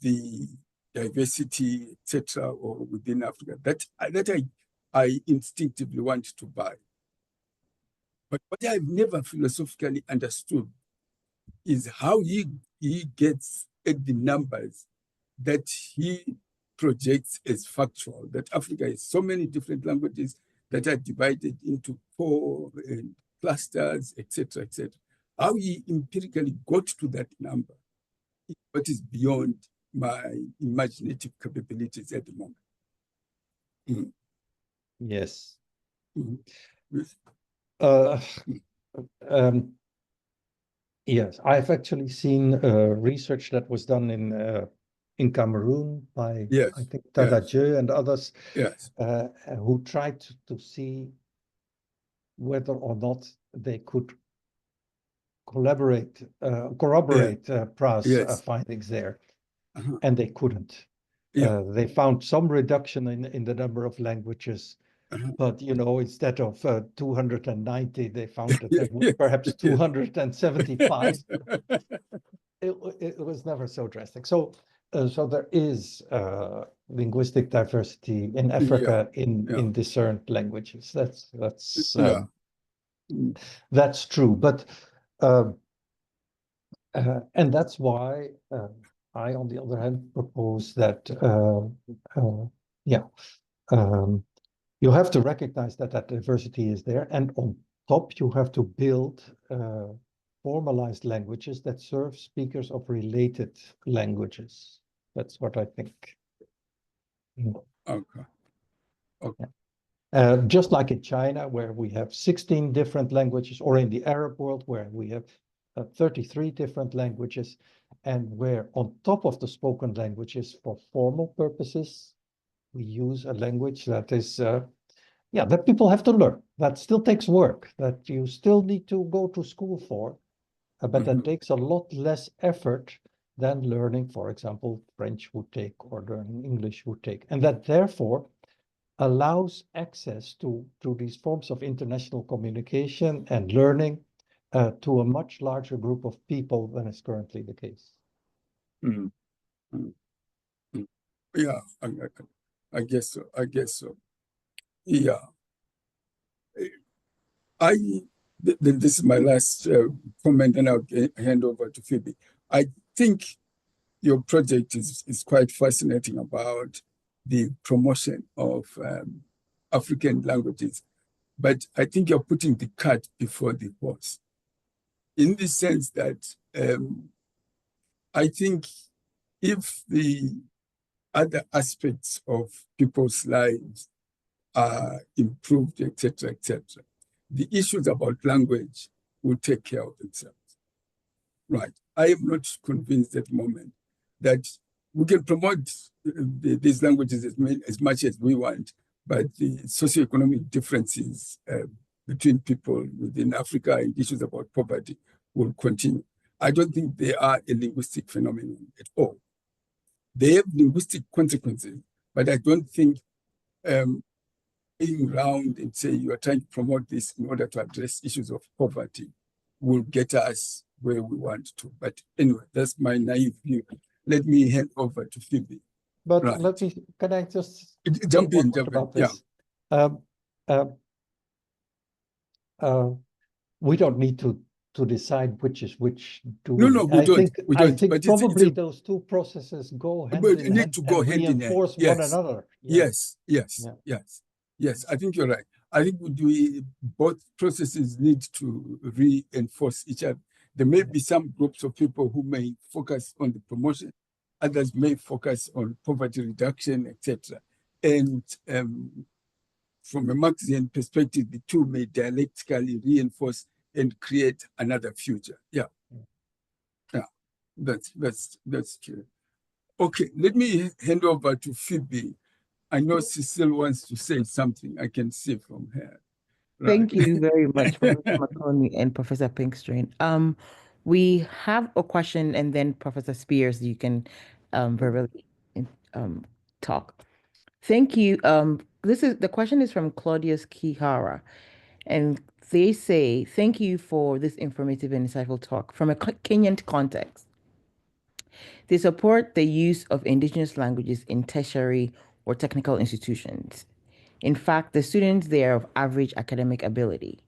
the diversity, etc., or within Africa. That I instinctively want to buy. But what I've never philosophically understood is how he gets at the numbers that he projects as factual, that Africa has so many different languages that are divided into core and clusters, etc., etc. How he empirically got to that number is what is beyond my imaginative capabilities at the moment. Yes. Mm. Yes, I've actually seen research that was done in Cameroon by I think Tadadje and others who tried to see whether or not they could corroborate Pra's findings there, and they couldn't. They found some reduction in the number of languages, but instead of 290, they found that there were perhaps 275. It was never so drastic. So there is linguistic diversity in Africa in discerned languages. That's true. But and that's why I, on the other hand, propose that you have to recognize that diversity is there, and on top you have to build formalized languages that serve speakers of related languages. That's what I think. Okay. Okay. Just like in China, where we have 16 different languages, or in the Arab world, where we have 33 different languages, and where on top of the spoken languages for formal purposes, we use a language that is, that people have to learn. That still takes work, that you still need to go to school for, but that takes a lot less effort than learning, for example, French would take, or learning English would take. And that therefore allows access to these forms of international communication and learning to a much larger group of people than is currently the case. Mm. Mm. Mm. Yeah, I guess so. I guess so. Yeah. This is my last comment, and I'll hand over to Phoebe. I think your project is quite fascinating about the promotion of African languages, but I think you're putting the cart before the horse, in the sense that I think if the other aspects of people's lives are improved, etc., the issues about language will take care of themselves. Right. I am not convinced at the moment that we can promote these languages as much as we want, but the socioeconomic differences between people within Africa and issues about poverty will continue. I don't think they are a linguistic phenomenon at all. They have linguistic consequences, but I don't think being around and say you are trying to promote this in order to address issues of poverty will get us where we want to. But anyway, that's my naive view. Let me hand over to Phoebe. But Right. can I just jump in about yeah. this? We don't need to decide which is which. No, we don't. I think But probably those two processes go hand in hand and reinforce one another. Yes. I think you're right. I think both processes need to reinforce each other. There may be some groups of people who may focus on the promotion, others may focus on poverty reduction, etc. And from a Marxian perspective, the two may dialectically reinforce and create another future. Yeah, that's true. Okay, let me hand over to Phoebe. I know Cecile wants to say something. I can see from her. Right. Thank you very much, Professor McConey and Professor Pinxteren. We have a question, and then Professor Spears, you can verbally talk. Thank you. The question is from Claudius Kihara, and they say, thank you for this informative and insightful talk. From a Kenyan context, they support the use of indigenous languages in tertiary or technical institutions. In fact, the students there are of average academic ability,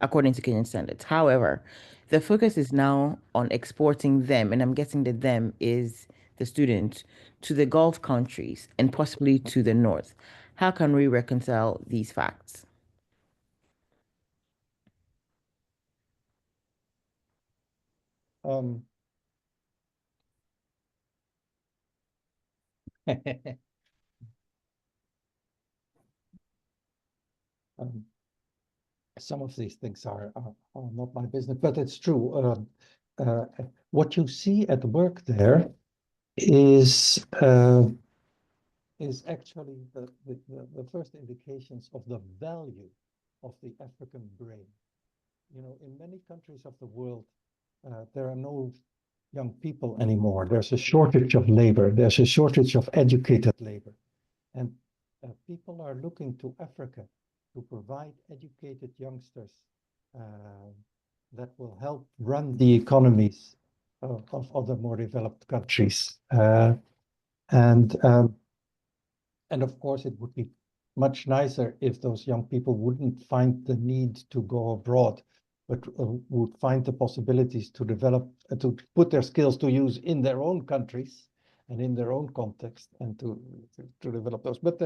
according to Kenyan standards. However, the focus is now on exporting them, and I'm guessing that them is the students, to the Gulf countries and possibly to the north. How can we reconcile these facts? Some of these things are not my business, but it's true. What you see at work there is actually the first indications of the value of the African brain. You know, in many countries of the world, there are no young people anymore. There's a shortage of labor. There's a shortage of educated labor. And people are looking to Africa to provide educated youngsters that will help run the economies of other more developed countries. And of course, it would be much nicer if those young people wouldn't find the need to go abroad, but would find the possibilities to develop, to put their skills to use in their own countries and in their own context, and to develop those. But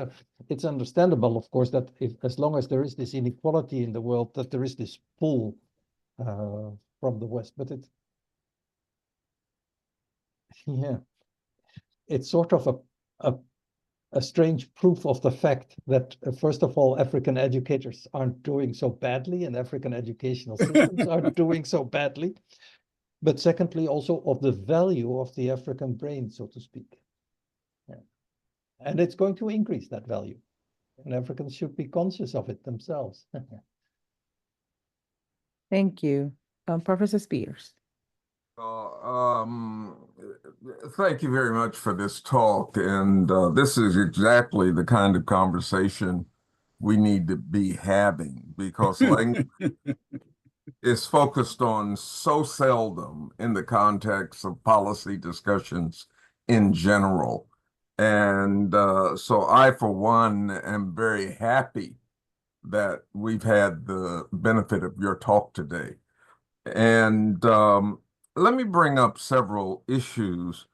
it's understandable, of course, that as long as there is this inequality in the world, that there is this pull from the West. But it's sort of a a strange proof of the fact that, first of all, African educators aren't doing so badly and African educational systems aren't doing so badly. But secondly, also of the value of the African brain, so to speak. Yeah. And it's going to increase that value. And Africans should be conscious of it themselves. Thank you. Professor Spears. Thank you very much for this talk. And this is exactly the kind of conversation we need to be having, because language is focused on so seldom in the context of policy discussions in general. And so I, for one, am very happy that we've had the benefit of your talk today. And let me bring up several issues.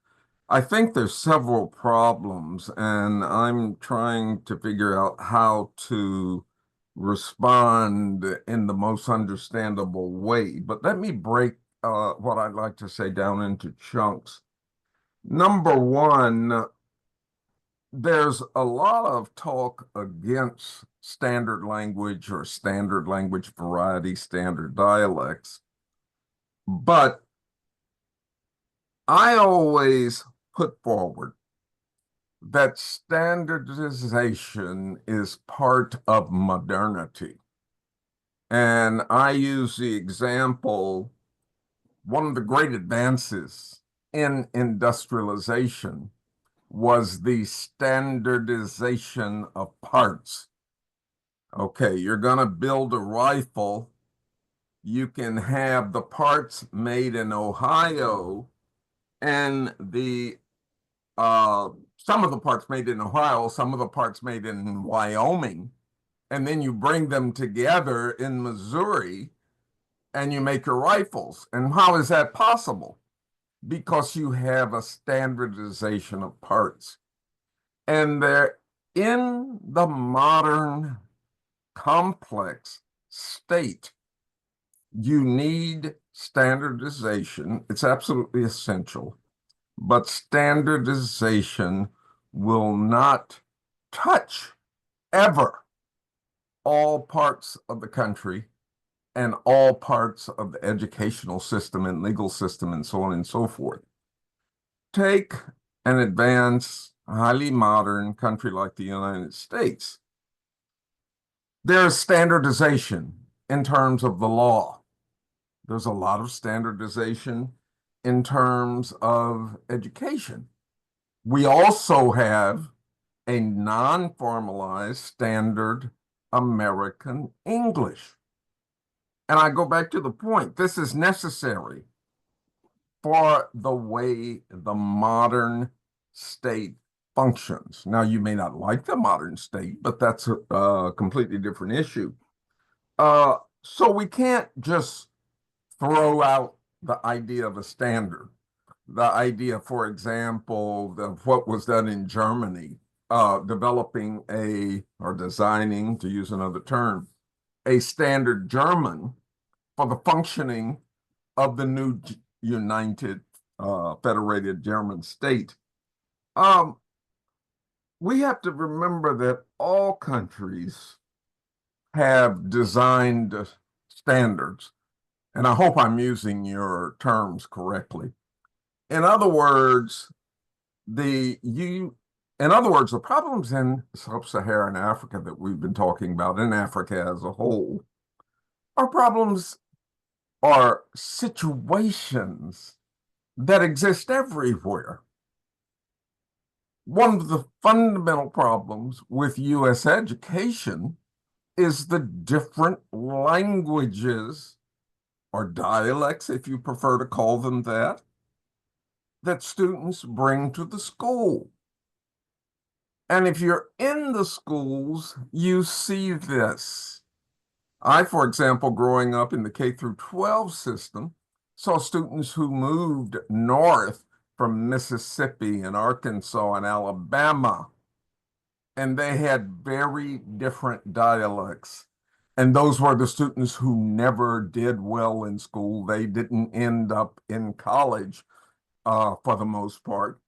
I think there's several problems, and I'm trying to figure out how to respond in the most understandable way. But let me break what I'd like to say down into chunks. Number one, there's a lot of talk against standard language or standard language variety, standard dialects. But I always put forward that standardization is part of modernity. And I use the example, one of the great advances in industrialization was the standardization of parts. Okay, you're going to build a rifle. You can have the parts made in Ohio and some of the parts made in Ohio, some of the parts made in Wyoming, and then you bring them together in Missouri and you make your rifles. And how is that possible? Because you have a standardization of parts. And they're in the modern complex state. You need standardization. It's absolutely essential. But standardization will not touch ever all parts of the country and all parts of the educational system and legal system and so on and so forth. Take an advanced, highly modern country like the United States. There's standardization in terms of the law. There's a lot of standardization in terms of education. We also have a non-formalized standard American English. And I go back to the point, this is necessary for the way the modern state functions. Now, you may not like the modern state, but that's a completely different issue. So we can't just throw out the idea of a standard. The idea, for example, of what was done in Germany, developing or designing, to use another term, a standard German for the functioning of the new united federated German state. We have to remember that all countries have designed standards, and I hope I'm using your terms correctly. In other words, the problems in sub-Saharan Africa that we've been talking about, in Africa as a whole, are situations that exist everywhere. One of the fundamental problems with U.S. education is the different languages, or dialects, if you prefer to call them that students bring to the school. And if you're in the schools, you see this. I, for example, growing up in the K through 12 system, saw students who moved north from Mississippi and Arkansas and Alabama, and they had very different dialects. And those were the students who never did well in school. They didn't end up in college for the most part,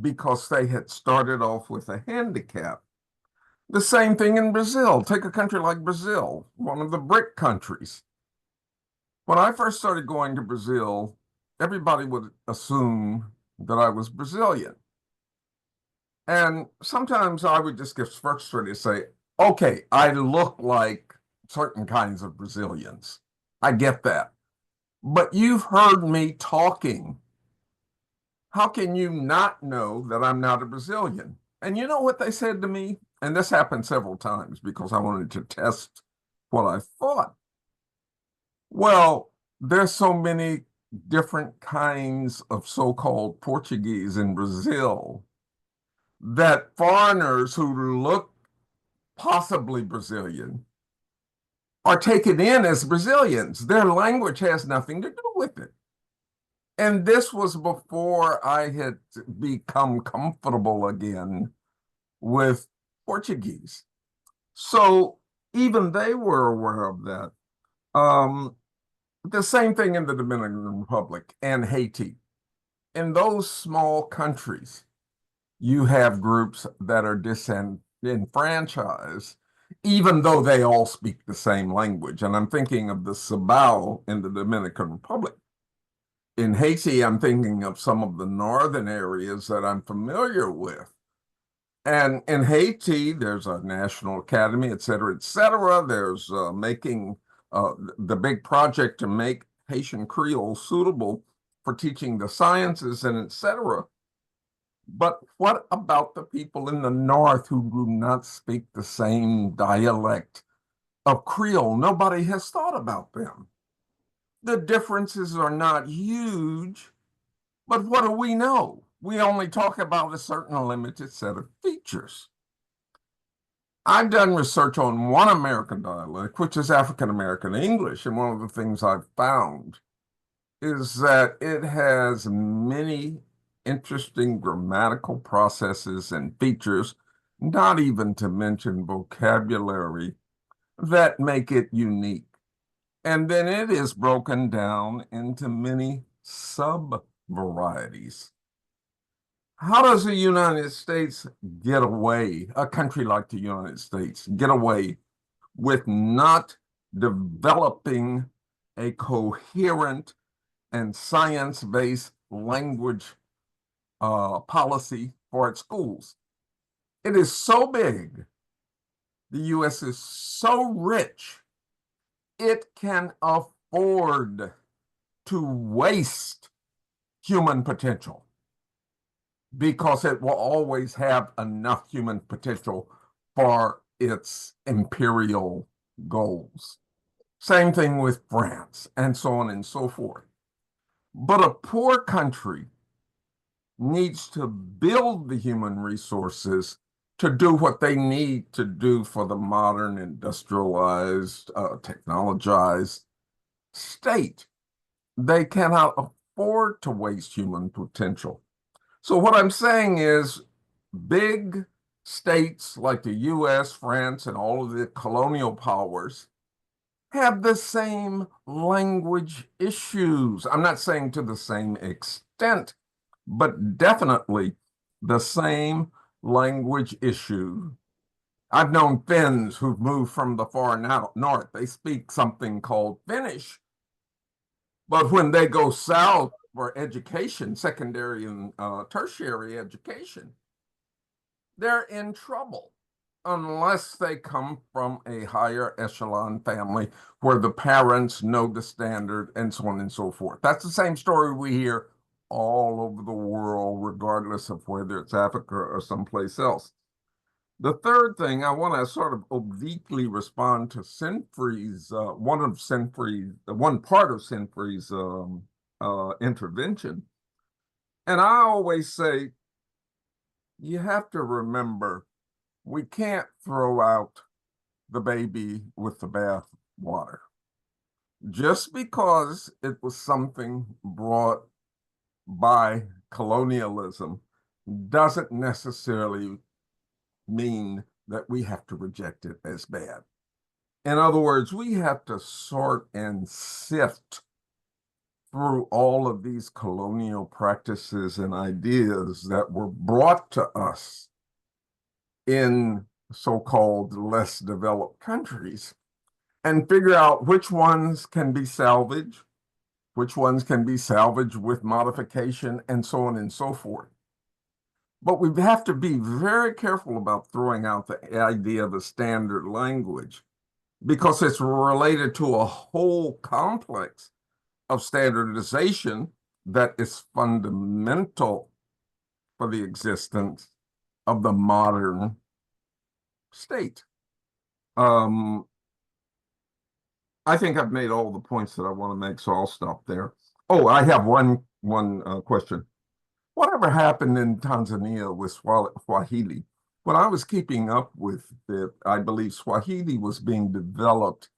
because they had started off with a handicap. The same thing in Brazil. Take a country like Brazil, one of the BRIC countries. When I first started going to Brazil, everybody would assume that I was Brazilian. And sometimes I would just get frustrated and say, okay, I look like certain kinds of Brazilians. I get that. But you've heard me talking. How can you not know that I'm not a Brazilian? And you know what they said to me? And this happened several times because I wanted to test what I thought. Well, there's so many different kinds of so-called Portuguese in Brazil that foreigners who look possibly Brazilian are taken in as Brazilians. Their language has nothing to do with it. And this was before I had become comfortable again with Portuguese. So even they were aware of that. The same thing in the Dominican Republic and Haiti. In those small countries, you have groups that are disenfranchised, even though they all speak the same language. And I'm thinking of the Sabao in the Dominican Republic. In Haiti, I'm thinking of some of the northern areas that I'm familiar with. And in Haiti, there's a national academy, et cetera, et cetera. There's making the big project to make Haitian Creole suitable for teaching the sciences and et cetera. But what about the people in the north who do not speak the same dialect of Creole? Nobody has thought about them. The differences are not huge, but what do we know? We only talk about a certain limited set of features. I've done research on one American dialect, which is African American English, and one of the things I've found is that it has many interesting grammatical processes and features, not even to mention vocabulary, that make it unique. And then it is broken down into many sub-varieties. How does the United States get away, a country like the United States, get away with not developing a coherent and science-based language policy for its schools? It is so big. The U.S. is so rich. It can afford to waste human potential because it will always have enough human potential for its imperial goals. Same thing with France, and so on and so forth. But a poor country needs to build the human resources to do what they need to do for the modern, industrialized, technologized state. They cannot afford to waste human potential. So what I'm saying is big states like the US, France, and all of the colonial powers have the same language issues. I'm not saying to the same extent, but definitely the same language issue. I've known Finns who've moved from the far north. They speak something called Finnish, but when they go south for education, secondary and tertiary education, they're in trouble unless they come from a higher echelon family where the parents know the standard and so on and so forth. That's the same story we hear all over the world, regardless of whether it's Africa or someplace else. The third thing, I want to sort of obliquely respond to Sinfree's, one part of Sinfree's intervention. And I always say, you have to remember, we can't throw out the baby with the bath water. Just because it was something brought by colonialism doesn't necessarily mean that we have to reject it as bad. In other words, we have to sort and sift through all of these colonial practices and ideas that were brought to us in so-called less developed countries and figure out which ones can be salvaged, which ones can be salvaged with modification, and so on and so forth. But we have to be very careful about throwing out the idea of a standard language because it's related to a whole complex of standardization that is fundamental for the existence of the modern state. I think I've made all the points that I want to make, so I'll stop there. Oh, I have one question. Whatever happened in Tanzania with Swahili? When I was keeping up with it, I believe Swahili was being developed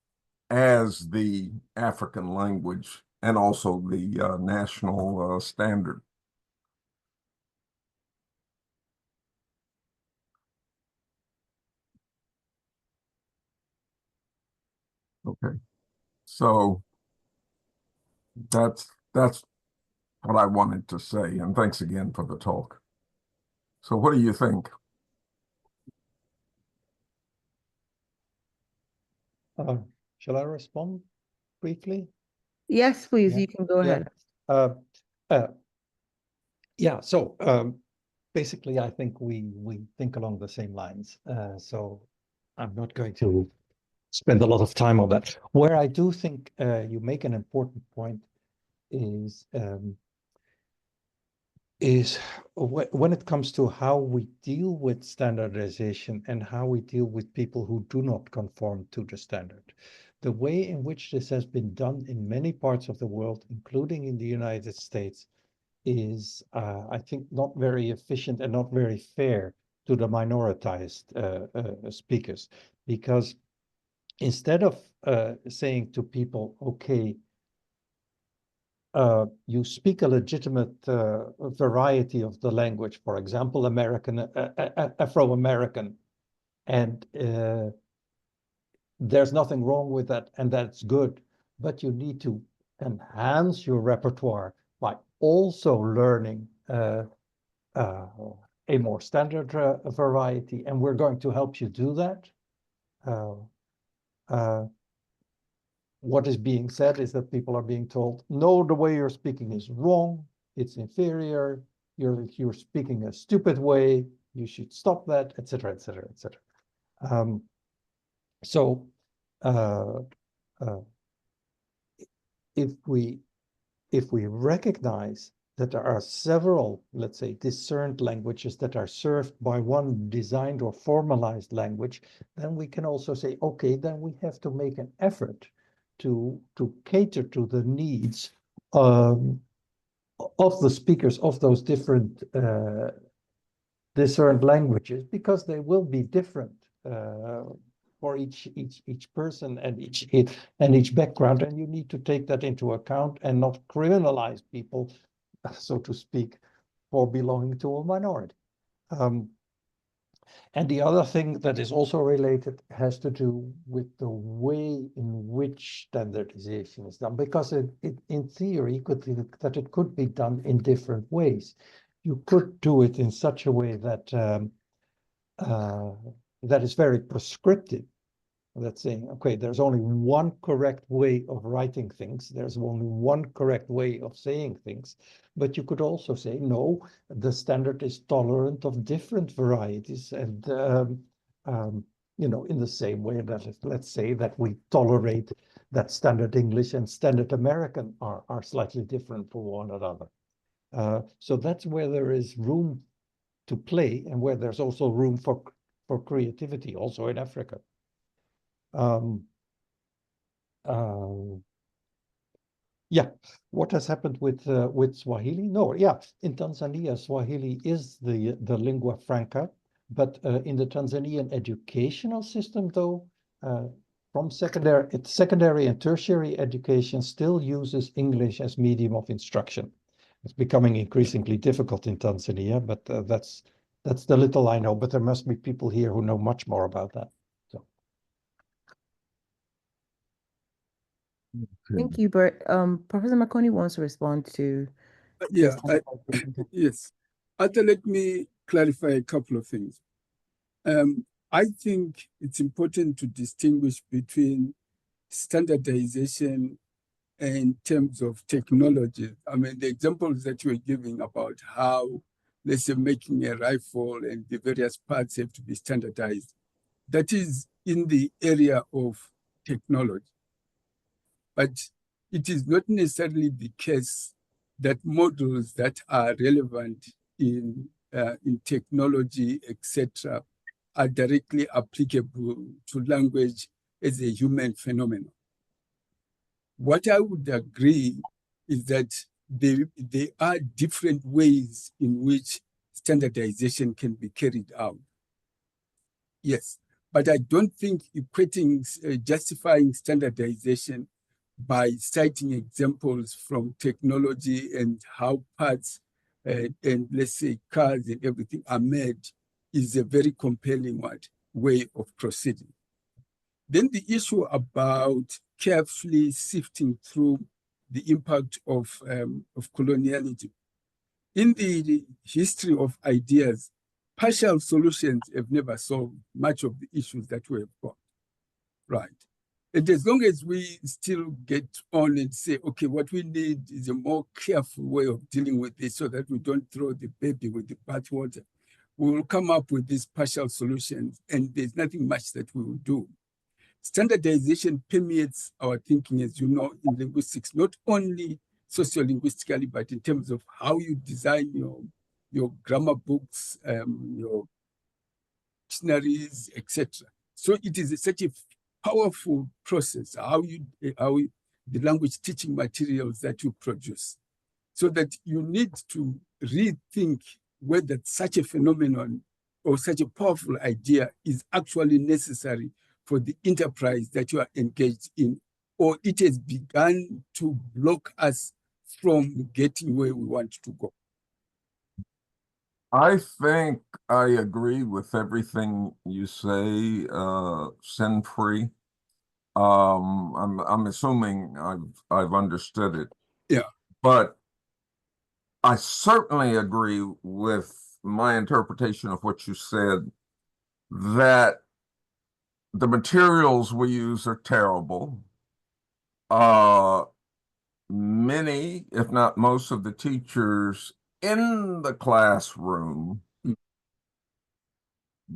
as the African language and also the national standard. Okay, so that's what I wanted to say, and thanks again for the talk. So what do you think? Shall I respond briefly? Yes, please, Yeah. you can go ahead. Yeah, so basically, I think we think along the same lines. So I'm not going to spend a lot of time on that. Where I do think you make an important point is when it comes to how we deal with standardization and how we deal with people who do not conform to the standard. The way in which this has been done in many parts of the world, including in the United States, is, I think, not very efficient and not very fair to the minoritized speakers. Because instead of saying to people, okay, you speak a legitimate variety of the language, for example, American, Afro-American, and there's nothing wrong with that, and that's good, but you need to enhance your repertoire by also learning a more standard variety, and we're going to help you do that. What is being said is that people are being told, no, the way you're speaking is wrong, it's inferior, you're speaking a stupid way, you should stop that, etc., etc., etc. So if we recognize that there are several, let's say, discerned languages that are served by one designed or formalized language, then we can also say, okay, then we have to make an effort to cater to the needs of the speakers of those different discerned languages, because they will be different for each person and each background, and you need to take that into account and not criminalize people, so to speak, for belonging to a minority. And the other thing that is also related has to do with the way in which standardization is done, because it in theory could be that it could be done in different ways. You could do it in such a way that that is very prescriptive. That's saying, okay, there's only one correct way of writing things. There's only one correct way of saying things. But you could also say, no, the standard is tolerant of different varieties. And, you know, in the same way that, let's say that we tolerate that standard English and standard American are slightly different from one another. So that's where there is room to play, and where there's also room for creativity, also in Africa. Yeah, what has happened with Swahili? No, yeah, in Tanzania, Swahili is the lingua franca, but in the Tanzanian educational system, though, from secondary and tertiary education still uses English as medium of instruction. It's becoming increasingly difficult in Tanzania, but that's the little I know. But there must be people here who know much more about that. Thank you, Bert. Professor Marconi wants to respond to Yeah, standardization. yes. Arthur, let me clarify a couple of things. I think it's important to distinguish between standardization in terms of technology. I mean, the examples that you were giving about how, let's say, making a rifle and the various parts have to be standardized, that is in the area of technology. But it is not necessarily the case that models that are relevant in technology, etc., are directly applicable to language as a human phenomenon. What I would agree is that there are different ways in which standardization can be carried out. Yes, but I don't think equating, justifying standardization by citing examples from technology and how parts and let's say cars and everything are made is a very compelling way of proceeding. Then the issue about carefully sifting through the impact of coloniality. In the history of ideas, partial solutions have never solved much of the issues that we have got, right? And as long as we still get on and say, okay, what we need is a more careful way of dealing with this so that we don't throw the baby with the bathwater, we will come up with these partial solutions and there's nothing much that we will do. Standardization permeates our thinking, as you know, in linguistics, not only sociolinguistically, but in terms of how you design your grammar books, your dictionaries, etc. So it is such a powerful process, the language teaching materials that you produce, so that you need to rethink whether such a phenomenon or such a powerful idea is actually necessary for the enterprise that you are engaged in, or it has begun to block us from getting where we want to go. I think I agree with everything you say, sin-free. I'm assuming I've understood it. Yeah. But I certainly agree with my interpretation of what you said, that the materials we use are terrible. Many, if not most of the teachers in the classroom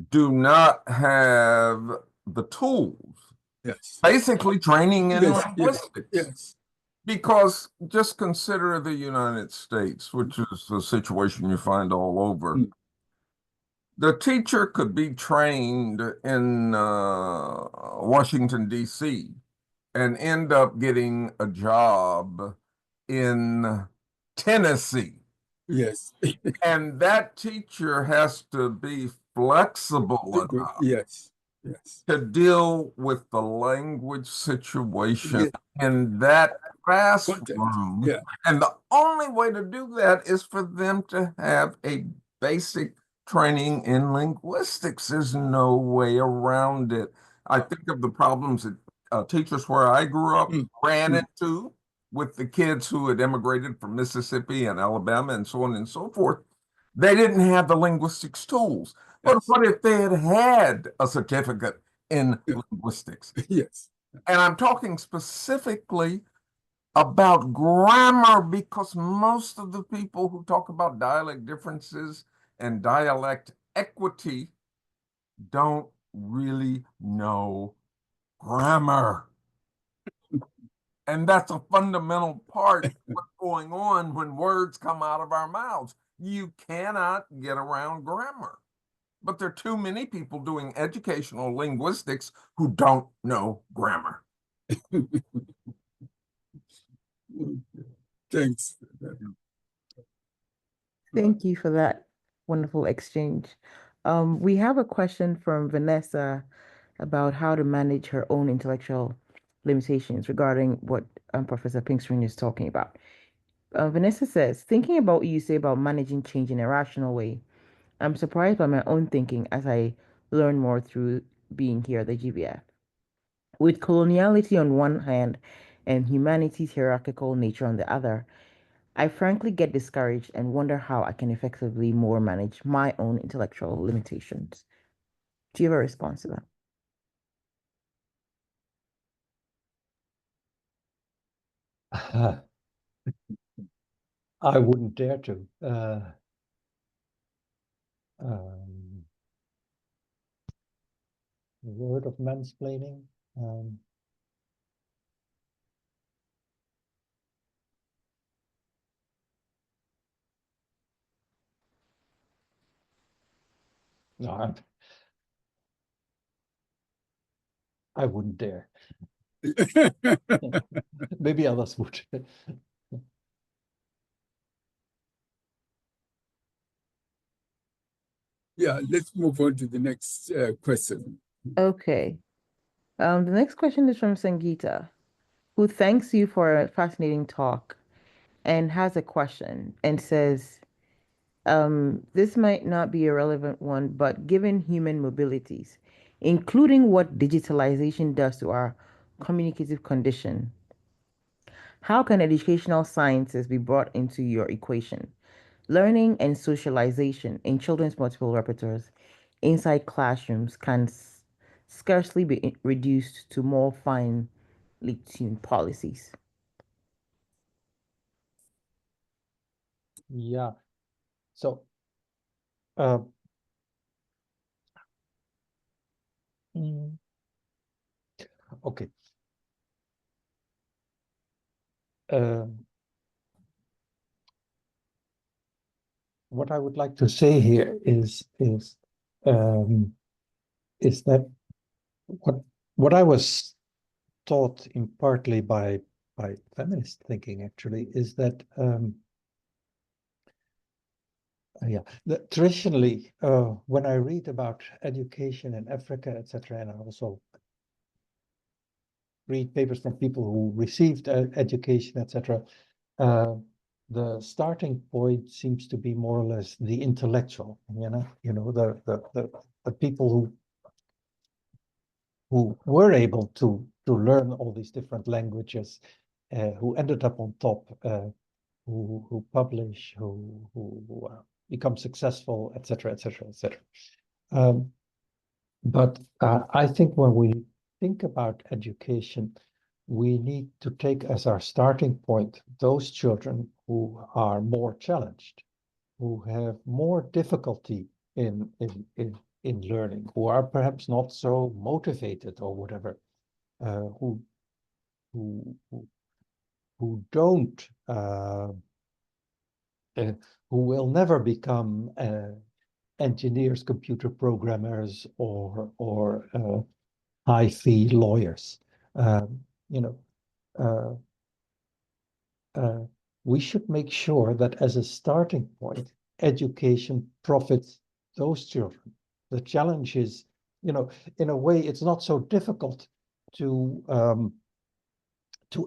do not have the tools. Yes. Basically training in linguistics. Yes. Because just consider the United States, which is the situation you find all over. The teacher could be trained in Washington, D.C., and end up getting a job in Tennessee. Yes. And that teacher has to be flexible enough yes. to deal with the language situation in that classroom. Yeah. And the only way to do that is for them to have a basic training in linguistics. There's no way around it. I think of the problems that teachers where I grew up ran into with the kids who had immigrated from Mississippi and Alabama and so on and so forth. They didn't have the linguistics tools. But what if they had had a certificate in linguistics? Yes. And I'm talking specifically about grammar, because most of the people who talk about dialect differences and dialect equity don't really know grammar. And that's a fundamental part of what's going on when words come out of our mouths. You cannot get around grammar. But there are too many people doing educational linguistics who don't know grammar. Thanks. Thank you for that wonderful exchange. We have a question from Vanessa about how to manage her own intellectual limitations regarding what Professor Pinxteren is talking about. Vanessa says, thinking about what you say about managing change in a rational way, I'm surprised by my own thinking as I learn more through being here at the GBF. With coloniality on one hand and humanity's hierarchical nature on the other, I frankly get discouraged and wonder how I can effectively more manage my own intellectual limitations. Do you have a response to that? I wouldn't dare to. The word of mansplaining. No, I wouldn't dare. Maybe others would. Yeah, let's move on to the next question. Okay. The next question is from Sangeeta, who thanks you for a fascinating talk and has a question and says, this might not be a relevant one, but given human mobilities, including what digitalization does to our communicative condition, how can educational sciences be brought into your equation? Learning and socialization in children's multiple repertoires inside classrooms can scarcely be reduced to more finely tuned policies. Yeah. So, okay. What I would like to say here is that what I was taught in partly by feminist thinking actually is that traditionally when I read about education in Africa, etc., and I also read papers from people who received education, etc., the starting point seems to be more or less the intellectual, the people who were able to learn all these different languages, who ended up on top, who publish, who become successful, etc., etc., etc. But I think when we think about education, we need to take as our starting point those children who are more challenged, who have more difficulty in learning, who are perhaps not so motivated or whatever, who don't, who will never become engineers, computer programmers, or high-fee lawyers. We should make sure that as a starting point, education profits those children. The challenge is, in a way, it's not so difficult to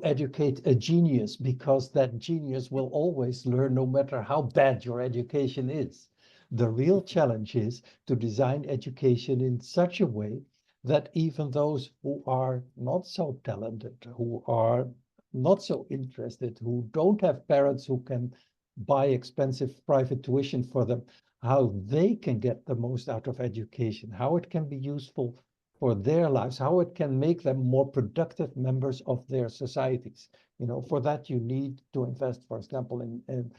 educate a genius, because that genius will always learn no matter how bad your education is. The real challenge is to design education in such a way that even those who are not so talented, who are not so interested, who don't have parents who can buy expensive private tuition for them, how they can get the most out of education, how it can be useful for their lives, how it can make them more productive members of their societies. For that you need to invest, for example, in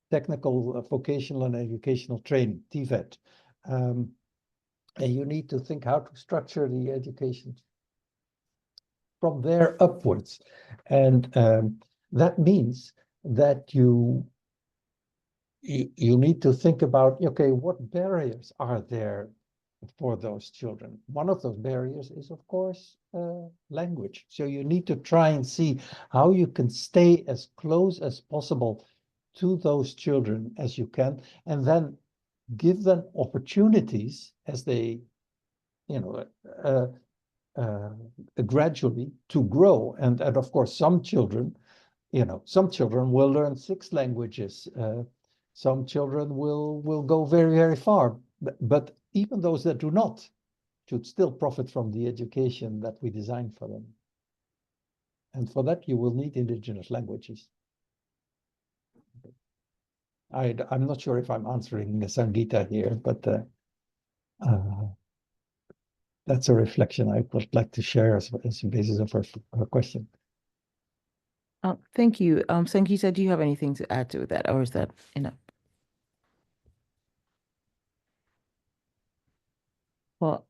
technical, vocational and educational training, TVET. And you need to think how to structure the education from there upwards. And that means that you need to think about, okay, what barriers are there for those children? One of those barriers is, of course, language. So you need to try and see how you can stay as close as possible to those children as you can, and then give them opportunities as they, gradually to grow. And of course, some children will learn 6 languages. Some children will go very, very far. But even those that do not should still profit from the education that we design for them. And for that, you will need indigenous languages. I'm not sure if I'm answering Sangeeta here, but that's a reflection I would like to share as a basis of her question. Thank you. Sangeeta, do you have anything to add to that, or is that enough? Well,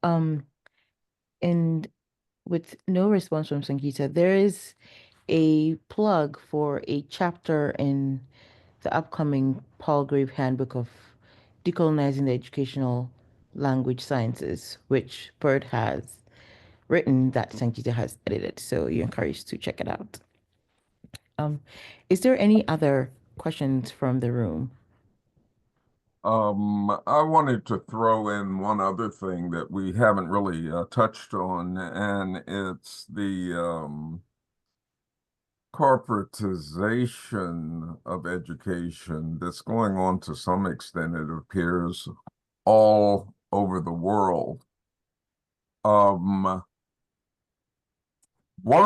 and with no response from Sangeeta, there is a plug for a chapter in the upcoming Palgrave Handbook of Decolonizing the Educational Language Sciences, which Bert has written that Sangeeta has edited. So you're encouraged to check it out. Is there any other questions from the room? I wanted to throw in one other thing that we haven't really touched on, and it's the corporatization of education that's going on to some extent, it appears, all over the world. One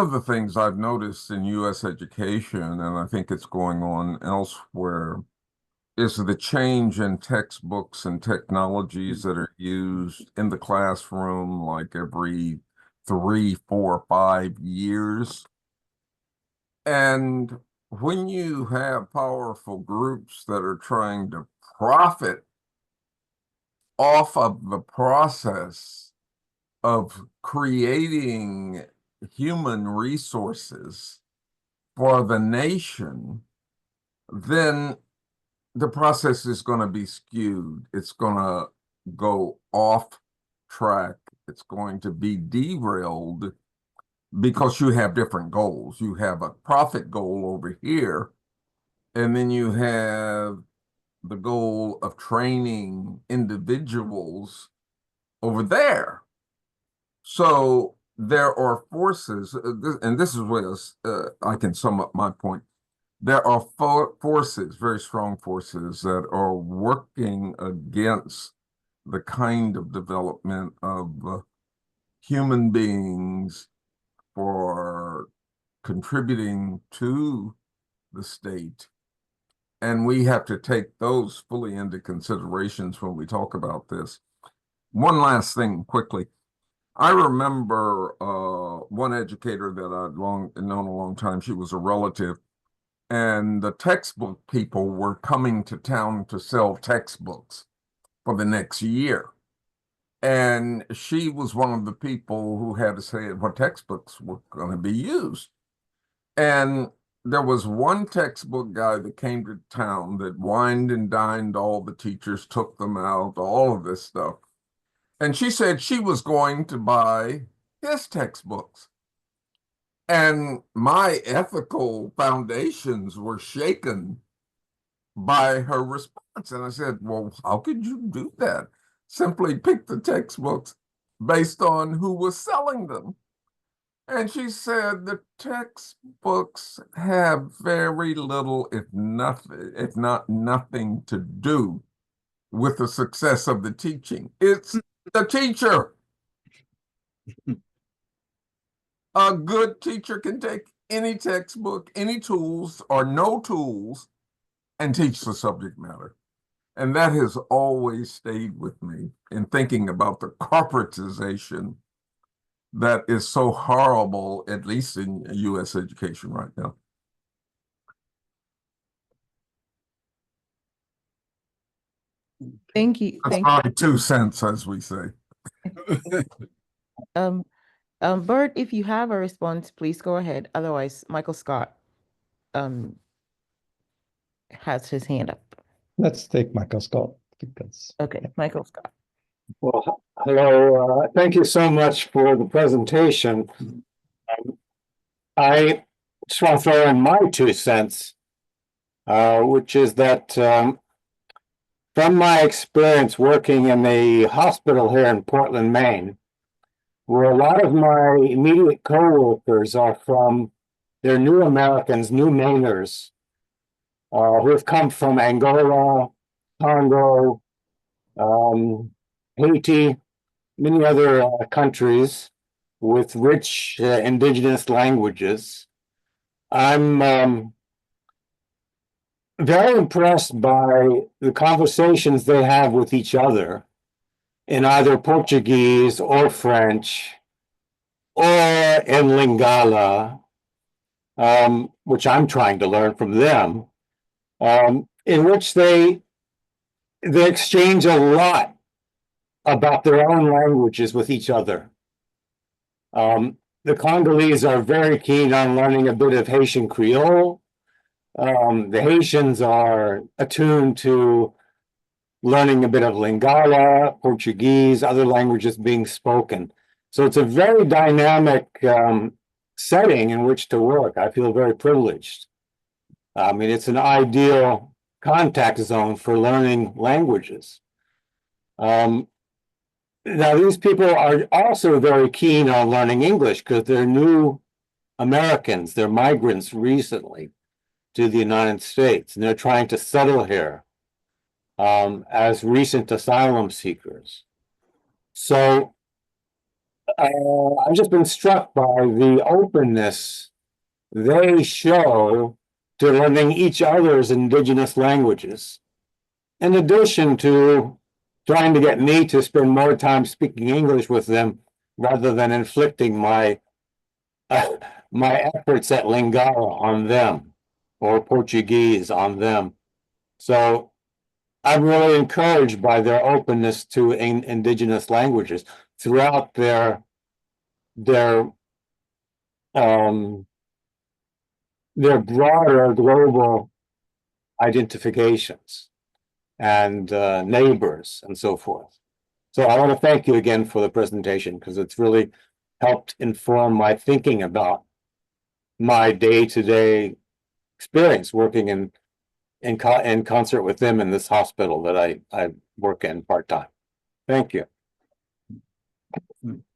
of the things I've noticed in U.S. education, and I think it's going on elsewhere, is the change in textbooks and technologies that are used in the classroom like every 3, 4, 5 years. And when you have powerful groups that are trying to profit off of the process of creating human resources for the nation, then the process is going to be skewed. It's going to go off track. It's going to be derailed because you have different goals. You have a profit goal over here, and then you have the goal of training individuals over there. So there are forces, and this is where I can sum up my point. There are forces, very strong forces, that are working against the kind of development of human beings for contributing to the state. And we have to take those fully into considerations when we talk about this. One last thing quickly. I remember one educator that I'd known a long time. She was a relative, and the textbook people were coming to town to sell textbooks for the next year. And she was one of the people who had to say what textbooks were going to be used. And there was one textbook guy that came to town that wined and dined all the teachers, took them out, all of this stuff. And she said she was going to buy his textbooks. And my ethical foundations were shaken by her response. And I said, well, how could you do that? Simply pick the textbooks based on who was selling them. And she said the textbooks have very little, if not nothing to do with the success of the teaching. It's the teacher. A good teacher can take any textbook, any tools or no tools, and teach the subject matter. And that has always stayed with me in thinking about the corporatization that is so horrible, at least in U.S. education right now. Thank you. That's Thank probably 2 cents, as we say. you. Bert, if you have a response, please go ahead. Otherwise, Michael Scott has his hand up. Let's take Michael Scott. Because, Okay, Michael Scott. Well, hello. Thank you so much for the presentation. I just want to throw in my 2 cents, which is that from my experience working in the hospital here in Portland, Maine, where a lot of my immediate coworkers are from, they're new Americans, new Mainers, who have come from Angola, Congo, Haiti, many other countries with rich indigenous languages. I'm very impressed by the conversations they have with each other in either Portuguese or French or in Lingala, which I'm trying to learn from them, in which they exchange a lot about their own languages with each other. The Congolese are very keen on learning a bit of Haitian Creole. The Haitians are attuned to learning a bit of Lingala, Portuguese, other languages being spoken. So it's a very dynamic setting in which to work. I feel very privileged. I mean, it's an ideal contact zone for learning languages. Now, these people are also very keen on learning English because they're new Americans, they're migrants recently to the United States, and they're trying to settle here as recent asylum seekers. So I've just been struck by the openness they show to learning each other's indigenous languages, in addition to trying to get me to spend more time speaking English with them rather than inflicting my efforts at Lingala on them or Portuguese on them. So I'm really encouraged by their openness to indigenous languages throughout their broader global identifications and neighbors and so forth. So I want to thank you again for the presentation because it's really helped inform my thinking about my day-to-day experience working in concert with them in this hospital that I work in part-time. Thank you.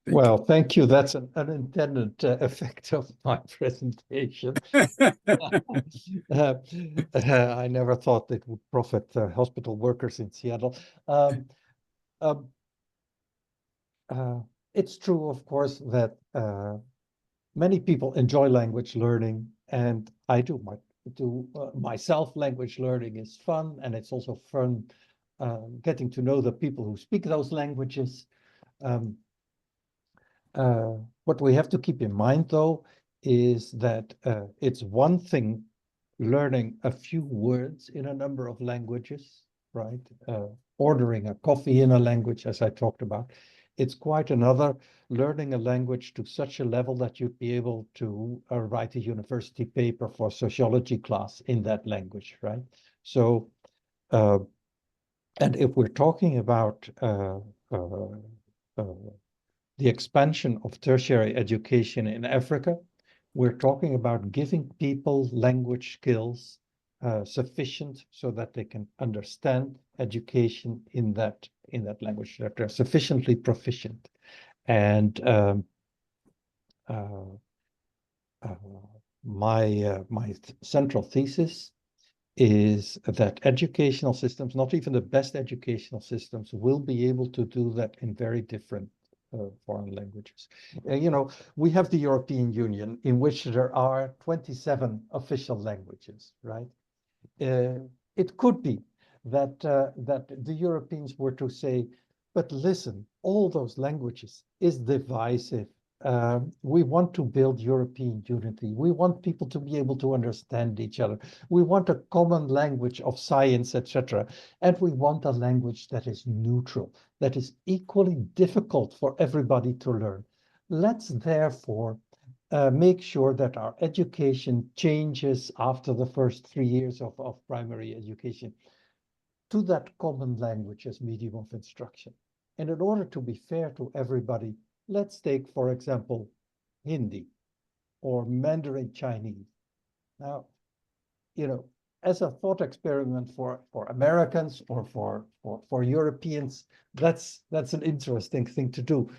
Well, thank you. That's an unintended effect of my presentation. I never thought it would profit hospital workers in Seattle. It's true, of course, that many people enjoy language learning, and I do myself. Language learning is fun, and it's also fun getting to know the people who speak those languages. What we have to keep in mind, though, is that it's one thing learning a few words in a number of languages, right? Ordering a coffee in a language, as I talked about. It's quite another learning a language to such a level that you'd be able to write a university paper for sociology class in that language, right? So, and if we're talking about the expansion of tertiary education in Africa, we're talking about giving people language skills sufficient so that they can understand education in that language, that they're sufficiently proficient. And my central thesis is that educational systems, not even the best educational systems, will be able to do that in very different foreign languages. You know, we have the European Union, in which there are 27 official languages, right? It could be that the Europeans were to say, but listen, all those languages is divisive. We want to build European unity. We want people to be able to understand each other. We want a common language of science, etc. And we want a language that is neutral, that is equally difficult for everybody to learn. Let's therefore make sure that our education changes after the first 3 years of primary education to that common language as medium of instruction. And in order to be fair to everybody, let's take, for example, Hindi or Mandarin Chinese. Now, you know, as a thought experiment for Americans or for Europeans, that's an interesting thing to do.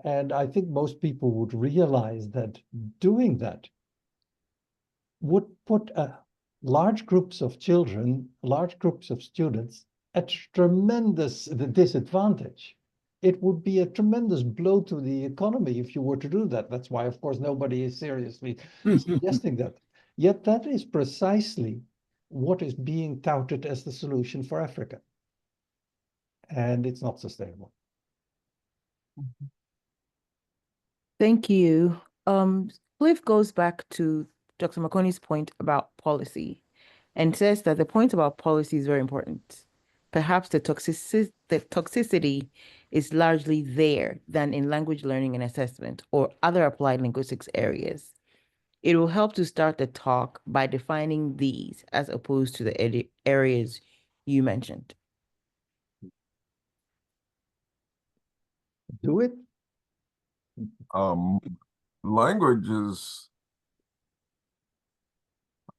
And I think most people would realize that doing that would put large groups of children, large groups of students at tremendous disadvantage. it would be a tremendous blow to the economy if you were to do that. That's why, of course, nobody is seriously suggesting that. Yet that is precisely what is being touted as the solution for Africa. And it's not sustainable. Thank you. Cliff goes back to Dr. Makoni's point about policy and says that the point about policy is very important. Perhaps the toxicity is largely there than in language learning and assessment or other applied linguistics areas. It will help to start the talk by defining these as opposed to the areas you mentioned. Do it. Language is,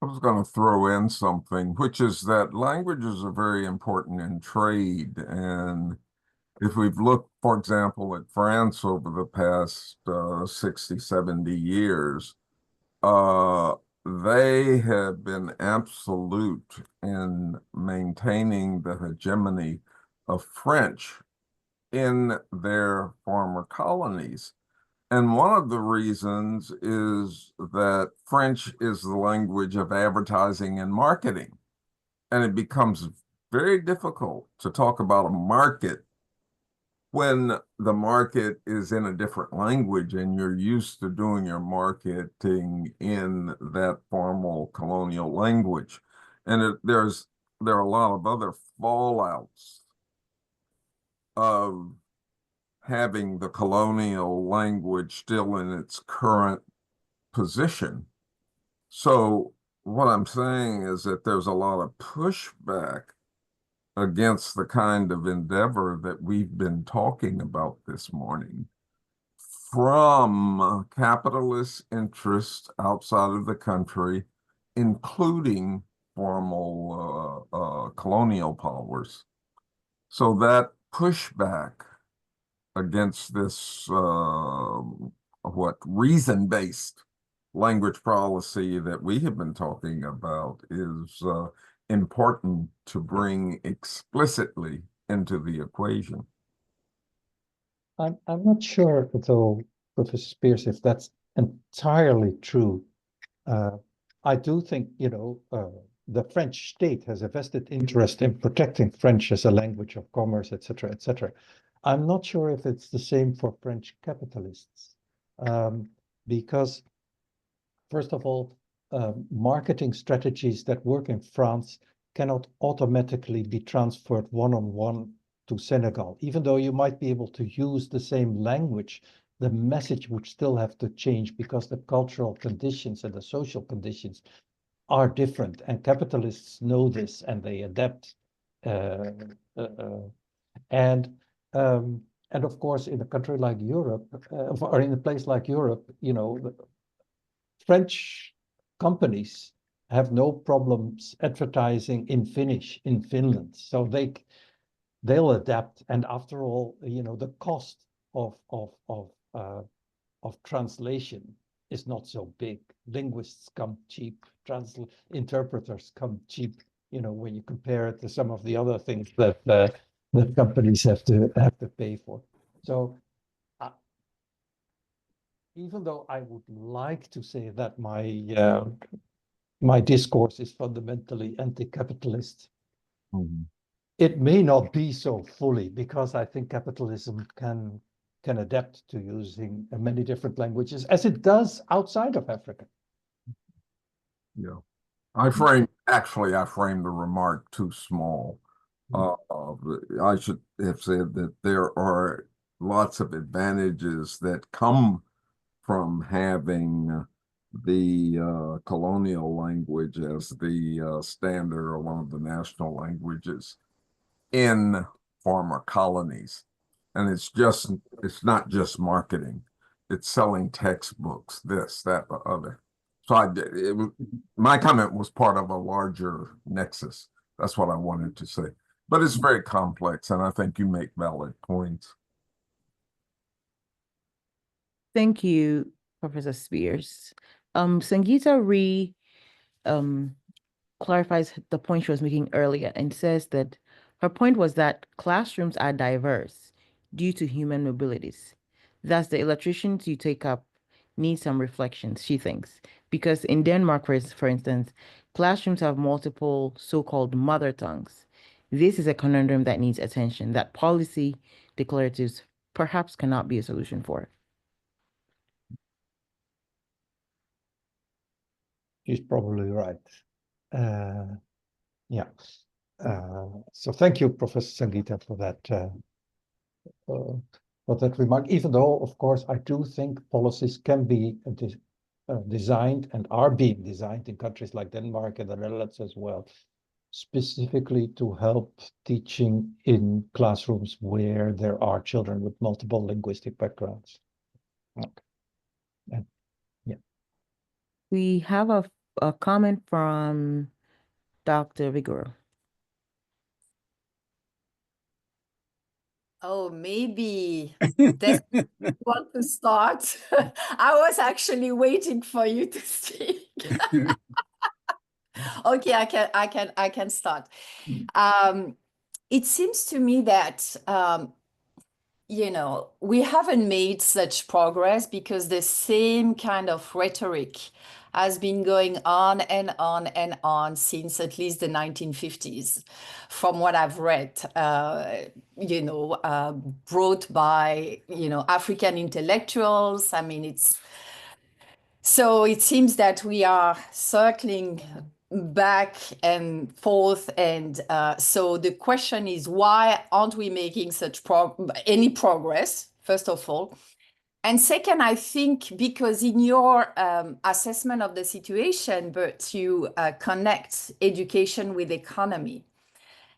I was going to throw in something, which is that languages are very important in trade. And if we've looked, for example, at France over the past 60, 70 years, they have been absolute in maintaining the hegemony of French in their former colonies. And one of the reasons is that French is the language of advertising and marketing. And it becomes very difficult to talk about a market when the market is in a different language and you're used to doing your marketing in that formal colonial language. And there are a lot of other fallouts of having the colonial language still in its current position. So what I'm saying is that there's a lot of pushback against the kind of endeavor that we've been talking about this morning from capitalist interests outside of the country, including formal colonial powers. So that pushback against this reason-based language policy that we have been talking about is important to bring explicitly into the equation. I'm not sure, though, Professor Spears, if that's entirely true. I do think, the French state has a vested interest in protecting French as a language of commerce, etc., etc. I'm not sure if it's the same for French capitalists, because, first of all, marketing strategies that work in France cannot automatically be transferred one-on-one to Senegal. Even though you might be able to use the same language, the message would still have to change because the cultural conditions and the social conditions are different, and capitalists know this and they adapt. And of course, in a country like Europe, or in a place like Europe, French companies have no problems advertising in Finnish in Finland, so they'll adapt. And after all, the cost of translation is not so big. Linguists come cheap, interpreters come cheap. When you compare it to some of the other things that companies have to pay for. So even though I would like to say that my discourse is fundamentally anti-capitalist, it may not be so fully, because I think capitalism can adapt to using many different languages, as it does outside of Africa. Yeah, I framed the remark too small. I should have said that there are lots of advantages that come from having the colonial language as the standard or one of the national languages in former colonies. And it's not just marketing, it's selling textbooks, this, that, the other. So my comment was part of a larger nexus. That's what I wanted to say. But it's very complex, and I think you make valid points. Thank you, Professor Spears. Sangeeta clarifies the point she was making earlier and says that her point was that classrooms are diverse, due to human mobilities. Thus, the illustrations you take up need some reflections, she thinks, because in Denmark, for instance, classrooms have multiple so-called mother tongues. This is a conundrum that needs attention, that policy declaratives perhaps cannot be a solution for. She's probably right. Yeah. So thank you, Professor Sangeeta, for that remark. Even though, of course, I do think policies can be designed and are being designed in countries like Denmark and the Netherlands as well, specifically to help teaching in classrooms where there are children with multiple linguistic backgrounds. Okay. And, yeah. We have a comment from Dr. Vigoro. Oh, maybe that's want to start. I was actually waiting for you to speak. Okay, I can start. It seems to me that we haven't made such progress because the same kind of rhetoric has been going on and on and on since at least the 1950s, from what I've read, brought by, African intellectuals. I mean, so it seems that we are circling back and forth. And so the question is, why aren't we making any progress, first of all? And second, I think because in your assessment of the situation, Bert, you connect education with economy.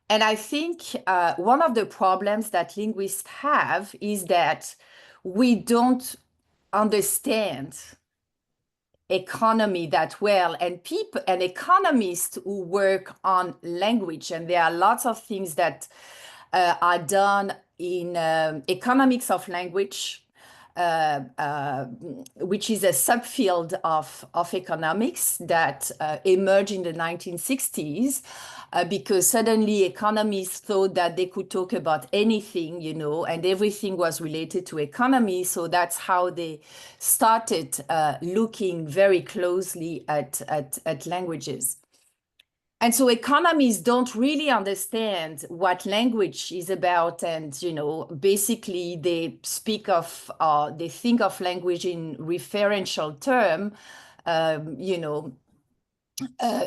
And I think one of the problems that linguists have is that we don't understand economy that well, and economists who work on language, and there are lots of things that are done in economics of language, which is a subfield of economics that emerged in the 1960s, because suddenly economists thought that they could talk about anything, and everything was related to economy. So that's how they started looking very closely at languages. And so economists don't really understand what language is about. And, basically they think of language in referential term,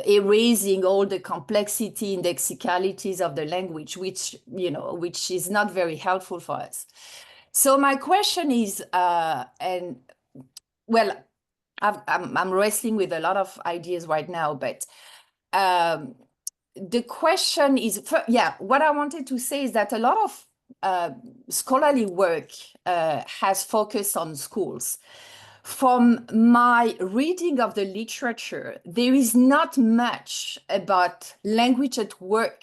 erasing all the complexity and lexicalities of the language, which is not very helpful for us. So my question is, I'm wrestling with a lot of ideas right now, but the question is, what I wanted to say is that a lot of scholarly work has focused on schools. From my reading of the literature, there is not much about language at work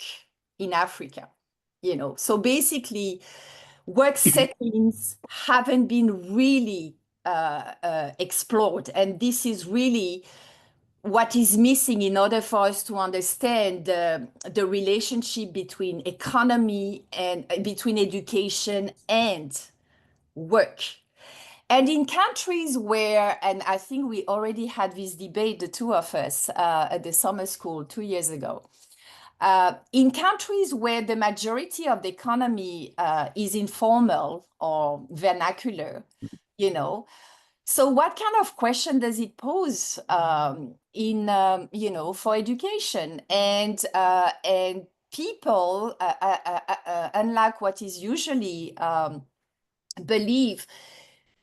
in Africa, So basically, work settings haven't been really explored. And this is really what is missing in order for us to understand the relationship between economy and between education and work. And in countries where, and I think we already had this debate, the two of us, at the summer school 2 years ago, in countries where the majority of the economy is informal or vernacular, so what kind of question does it pose for education? And people, unlike what is usually believed,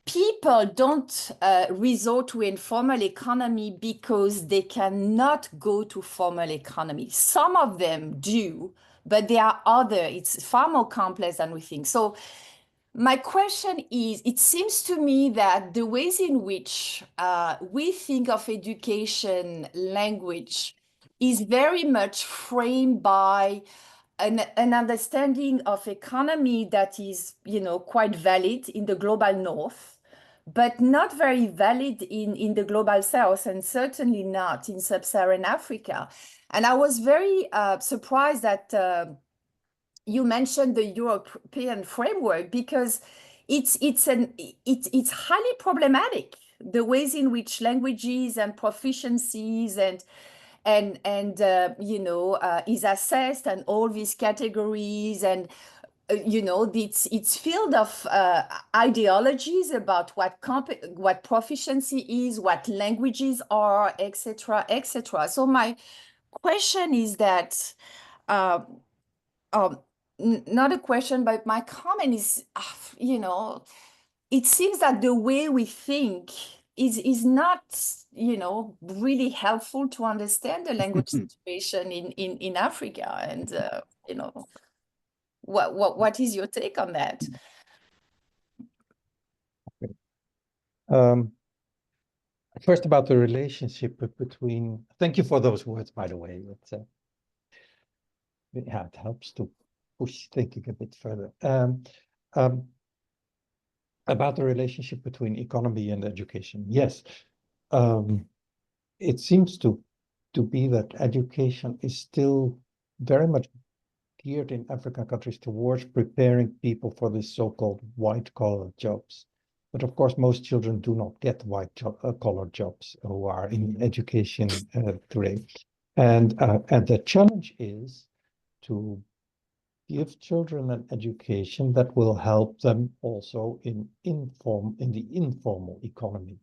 people don't resort to informal economy because they cannot go to formal economy. Some of them do, but there are others. It's far more complex than we think. So my question is, it seems to me that the ways in which we think of education language is very much framed by an understanding of economy that is, quite valid in the global north, but not very valid in the global south, and certainly not in sub-Saharan Africa. And I was very surprised that you mentioned the European framework, because it's highly problematic, the ways in which languages and proficiencies and you know, is assessed, and all these categories, and you know, it's filled of ideologies about what proficiency is, what languages are, etc., etc. So my question is that, not a question, but my comment is, you know, it seems that the way we think is not, you know, really helpful to understand the language situation in Africa. And you know, what is your take on that? First, about the relationship between, thank you for those words, by the way. Yeah, it helps to push thinking a bit further. About the relationship between economy and education. Yes, it seems to be that education is still very much geared in African countries towards preparing people for the so-called white-collar jobs. But of course, most children do not get white-collar jobs who are in education today. And the challenge is to give children an education that will help them also in the informal economy.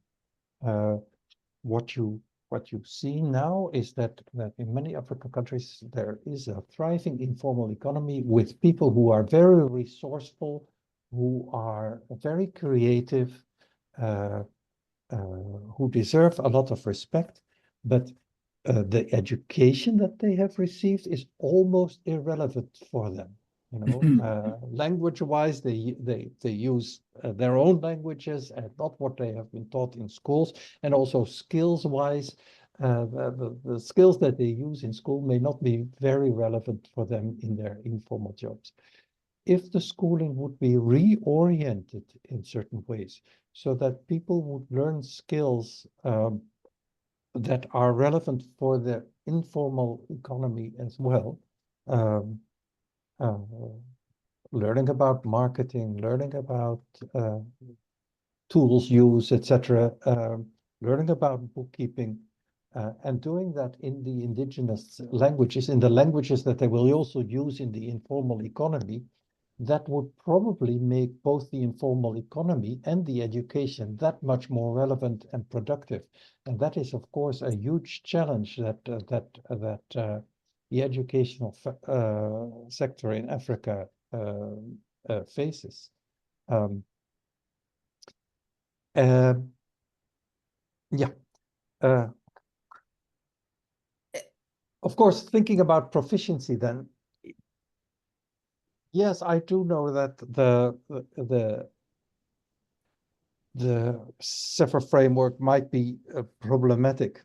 What you see now is that in many African countries there is a thriving informal economy with people who are very resourceful, who are very creative, who deserve a lot of respect, but the education that they have received is almost irrelevant for them. You know, language-wise, they use their own languages and not what they have been taught in schools. And also skills-wise, the skills that they use in school may not be very relevant for them in their informal jobs. If the schooling would be reoriented in certain ways, so that people would learn skills that are relevant for the informal economy as well, learning about marketing, learning about tools use, etc., learning about bookkeeping, and doing that in the indigenous languages, in the languages that they will also use in the informal economy, that would probably make both the informal economy and the education that much more relevant and productive. And that is, of course, a huge challenge that the educational sector in Africa faces. Yeah. Of course, thinking about proficiency then, yes, I do know that the SEFR framework might be problematic,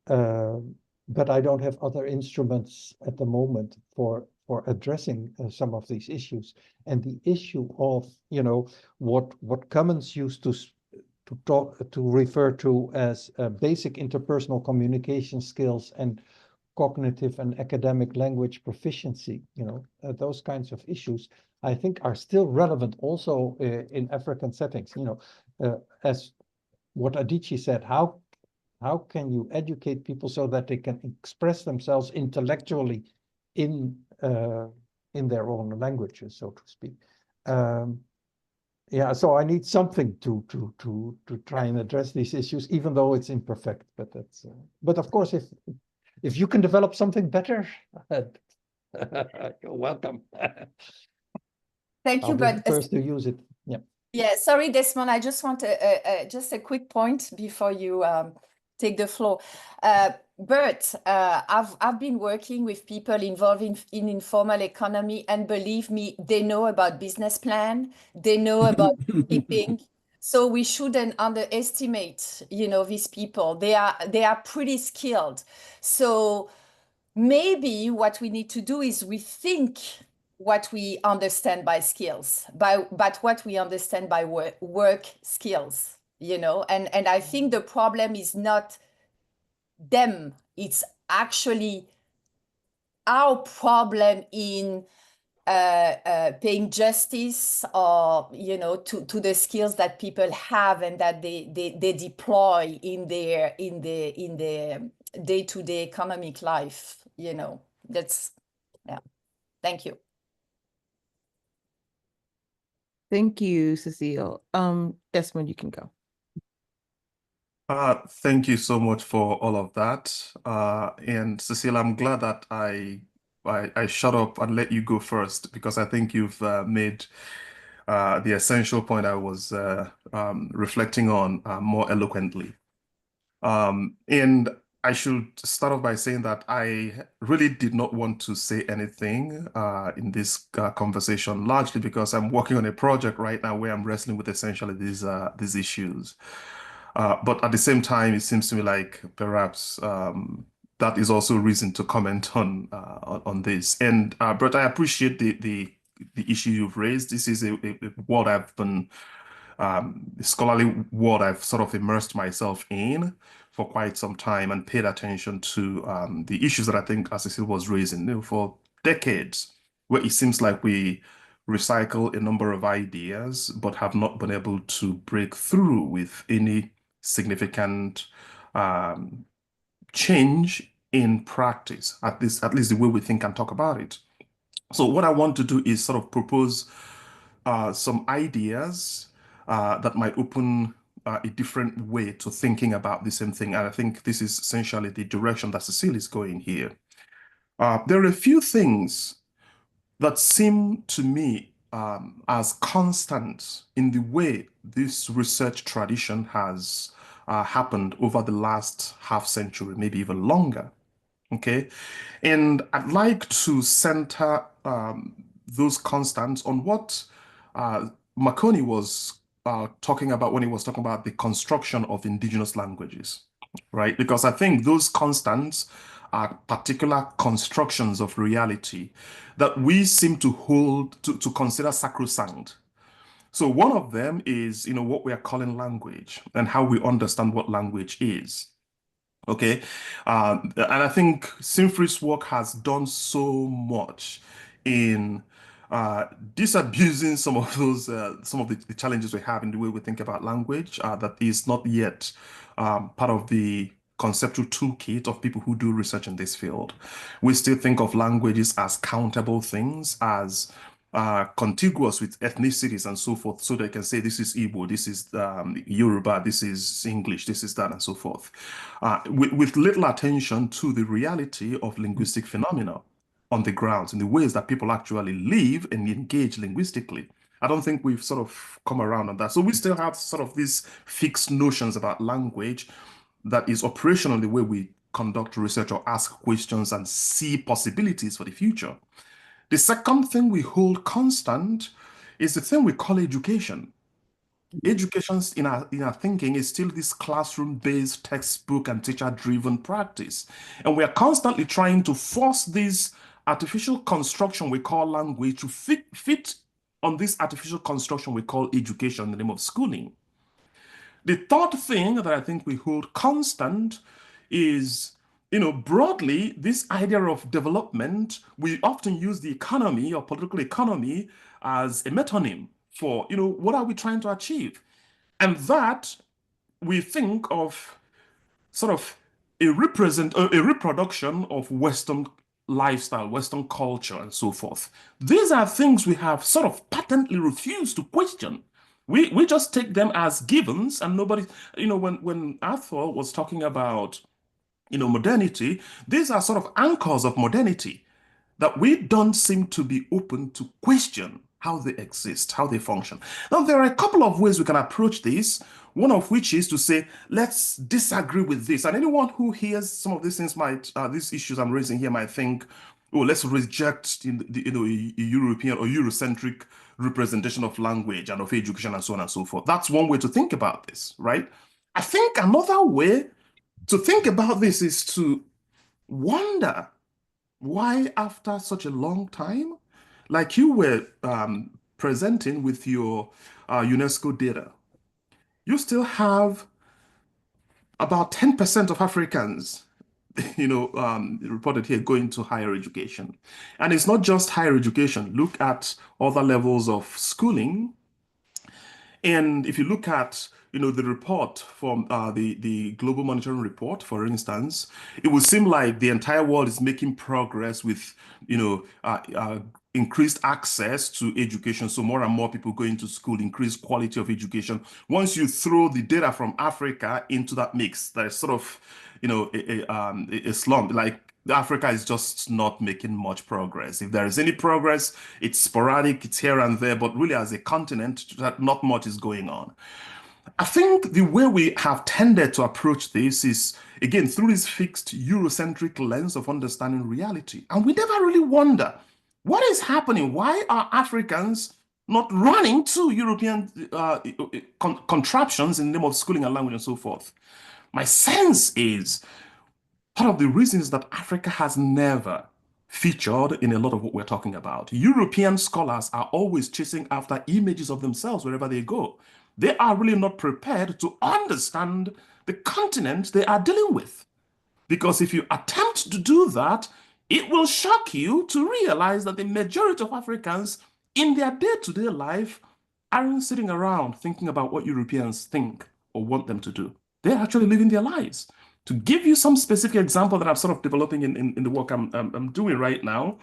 but I don't have other instruments at the moment for addressing some of these issues. And the issue of, you know, what Cummins used to refer to as basic interpersonal communication skills and cognitive and academic language proficiency, you know, those kinds of issues, I think are still relevant also in African settings. You know, as what Adichie said, how can you educate people so that they can express themselves intellectually in their own languages, so to speak? Yeah, so I need something to try and address these issues, even though it's imperfect. But that's but of course, if you can develop something better, you're welcome. Thank you, I'll be Bert. the first to use it. Yeah. Yeah, sorry, Desmond. I just want just a quick point before you take the floor. Bert, I've been working with people involved in informal economy, and believe me, they know about business plan, they know about keeping. So we shouldn't underestimate, you know, these people. They are pretty skilled. So maybe what we need to do is rethink what we understand by skills, but what we understand by work skills, you know. And I think the problem is not them, it's actually our problem in paying justice or to the skills that people have and that they deploy in their day-to-day economic life. That's thank you. Thank you, Cecile. Desmond, you can go. Thank you so much for all of that. And Cecile, I'm glad that I shut up and let you go first, because I think you've made the essential point I was reflecting on more eloquently. And I should start off by saying that I really did not want to say anything in this conversation, largely because I'm working on a project right now where I'm wrestling with essentially these issues. But at the same time, it seems to me like perhaps that is also a reason to comment on this. And Bert, I appreciate the issue you've raised. This is a world I've been scholarly world I've sort of immersed myself in for quite some time and paid attention to the issues that I think Cecile was raising, for decades, where it seems like we recycle a number of ideas but have not been able to break through with any significant change in practice, at least the way we think and talk about it. So what I want to do is sort of propose some ideas that might open a different way to thinking about the same thing. And I think this is essentially the direction that Cecile is going here. There are a few things that seem to me as constant in the way this research tradition has happened over the last half century, maybe even longer. Okay, and I'd like to center those constants on what Marconi was talking about when he was talking about the construction of indigenous languages, right? Because I think those constants are particular constructions of reality that we seem to hold, to consider sacrosanct. So one of them is, what we are calling language and how we understand what language is. Okay, and I think Sinfri's work has done so much in disabusing some of the challenges we have in the way we think about language that is not yet part of the conceptual toolkit of people who do research in this field. We still think of languages as countable things, as contiguous with ethnicities and so forth, so they can say this is Igbo, this is Yoruba, this is English, this is that, and so forth, with little attention to the reality of linguistic phenomena on the ground, in the ways that people actually live and engage linguistically. I don't think we've sort of come around on that. So we still have sort of these fixed notions about language that is operational in the way we conduct research or ask questions and see possibilities for the future. The second thing we hold constant is the thing we call education. Education in our thinking is still this classroom-based, textbook and teacher-driven practice. And we are constantly trying to force this artificial construction we call language to fit on this artificial construction we call education in the name of schooling. The third thing that I think we hold constant is, broadly, this idea of development. We often use the economy or political economy as a metonym for, what are we trying to achieve? And that we think of sort of a reproduction of Western lifestyle, Western culture, and so forth. These are things we have sort of patently refused to question. We just take them as givens, and nobody, when Arthur was talking about, modernity, these are sort of anchors of modernity that we don't seem to be open to question how they exist, how they function. Now, there are a couple of ways we can approach this, one of which is to say, let's disagree with this. And anyone who hears some of these things these issues I'm raising here might think, oh, let's reject a European or Eurocentric representation of language and of education and so on and so forth. That's one way to think about this, right? I think another way to think about this is to wonder why, after such a long time, like you were presenting with your UNESCO data, you still have about 10% of Africans reported here, go into higher education. And it's not just higher education. Look at other levels of schooling. And if you look at, the report from the Global Monitoring Report, for instance, it would seem like the entire world is making progress with, increased access to education. So more and more people going to school, increased quality of education. Once you throw the data from Africa into that mix, there's sort of, a slump. Like Africa is just not making much progress. If there is any progress, it's sporadic, it's here and there, but really as a continent, not much is going on. I think the way we have tended to approach this is, again, through this fixed Eurocentric lens of understanding reality. And we never really wonder, what is happening? Why are Africans not running to European contraptions in the name of schooling and language and so forth? My sense is part of the reason is that Africa has never featured in a lot of what we're talking about. European scholars are always chasing after images of themselves wherever they go. They are really not prepared to understand the continent they are dealing with. Because if you attempt to do that, it will shock you to realize that the majority of Africans in their day-to-day life aren't sitting around thinking about what Europeans think or want them to do. They're actually living their lives. To give you some specific example that I'm sort of developing in the work I'm doing right now,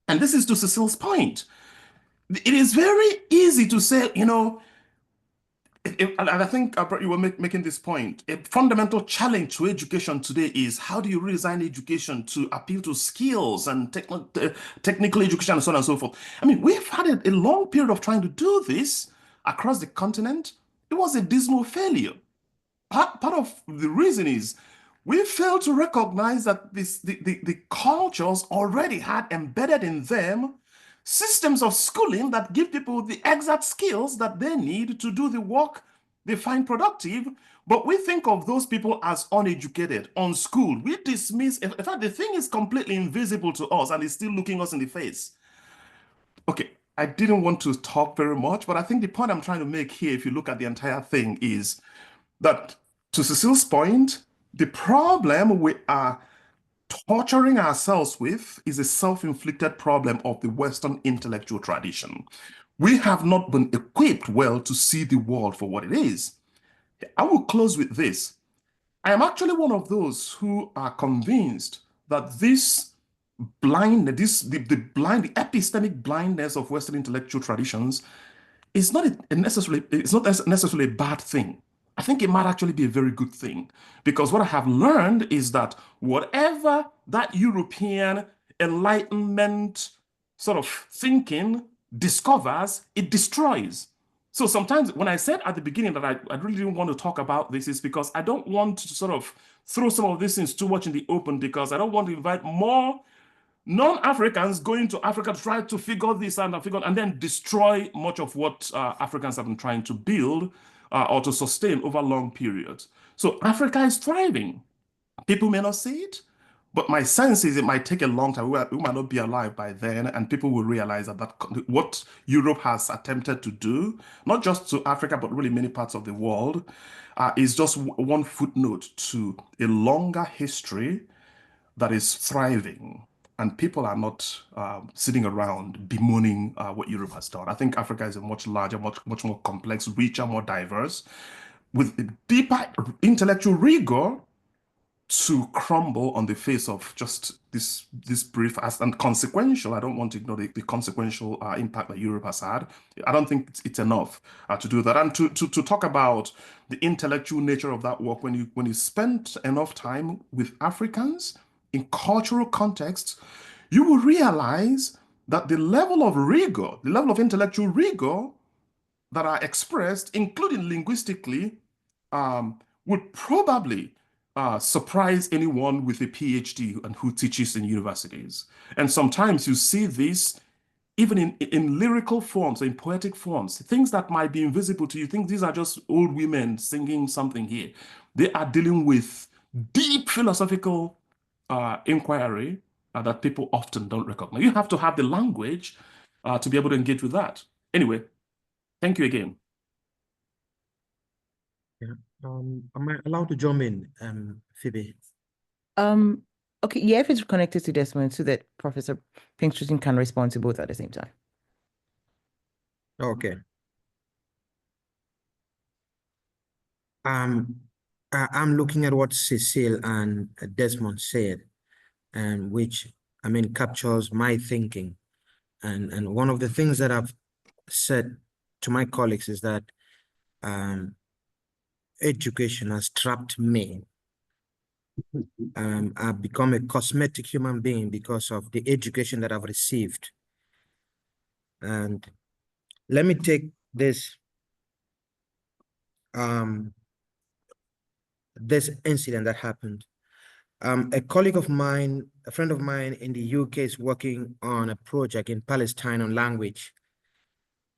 and this is to Cecile's point, it is very easy to say, and I think, Bert, you were making this point. A fundamental challenge to education today is how do you redesign education to appeal to skills and technical education and so on and so forth. I mean, we've had a long period of trying to do this across the continent. It was a dismal failure. Part of the reason is we failed to recognize that the cultures already had embedded in them systems of schooling that give people the exact skills that they need to do the work they find productive, but we think of those people as uneducated, unschooled. We dismiss, in fact, the thing is completely invisible to us and is still looking us in the face. Okay, I didn't want to talk very much, but I think the point I'm trying to make here, if you look at the entire thing, is that, to Cecile's point, the problem we are torturing ourselves with is a self-inflicted problem of the Western intellectual tradition. We have not been equipped well to see the world for what it is. I will close with this. I am actually one of those who are convinced that this the epistemic blindness of Western intellectual traditions is not necessarily a bad thing. I think it might actually be a very good thing, because what I have learned is that whatever that European Enlightenment sort of thinking discovers, it destroys. So sometimes when I said at the beginning that I really didn't want to talk about this, is because I don't want to sort of throw some of these things too much in the open, because I don't want to invite more non-Africans going to Africa to try to figure this out and then destroy much of what Africans have been trying to build or to sustain over long periods. So Africa is thriving. People may not see it, but my sense is it might take a long time. We might not be alive by then, and people will realize that what Europe has attempted to do, not just to Africa, but really many parts of the world, is just one footnote to a longer history that is thriving. And people are not sitting around bemoaning what Europe has done. I think Africa is a much larger, much more complex, richer, more diverse, with a deeper intellectual rigor to crumble on the face of just this brief and consequential. I don't want to ignore the consequential impact that Europe has had. I don't think it's enough to do that. And to talk about the intellectual nature of that work, when you spend enough time with Africans in cultural contexts, you will realize that the level of rigor, the level of intellectual rigor that are expressed, including linguistically, would probably surprise anyone with a PhD and who teaches in universities. And sometimes you see this even in lyrical forms, in poetic forms, things that might be invisible to you. Think these are just old women singing something here. They are dealing with deep philosophical inquiry that people often don't recognize. You have to have the language to be able to engage with that. Anyway, thank you again. Yeah. Am I allowed to jump in, Phoebe? Okay, yeah, if it's connected to Desmond, so that Professor Pinxteren can respond to both at the same time. Okay. I'm looking at what Cecile and Desmond said, and which captures my thinking. And one of the things that I've said to my colleagues is that education has trapped me. I've become a cosmetic human being because of the education that I've received. And let me take this this incident that happened. A colleague of mine, a friend of mine in the UK, is working on a project in Palestine on language.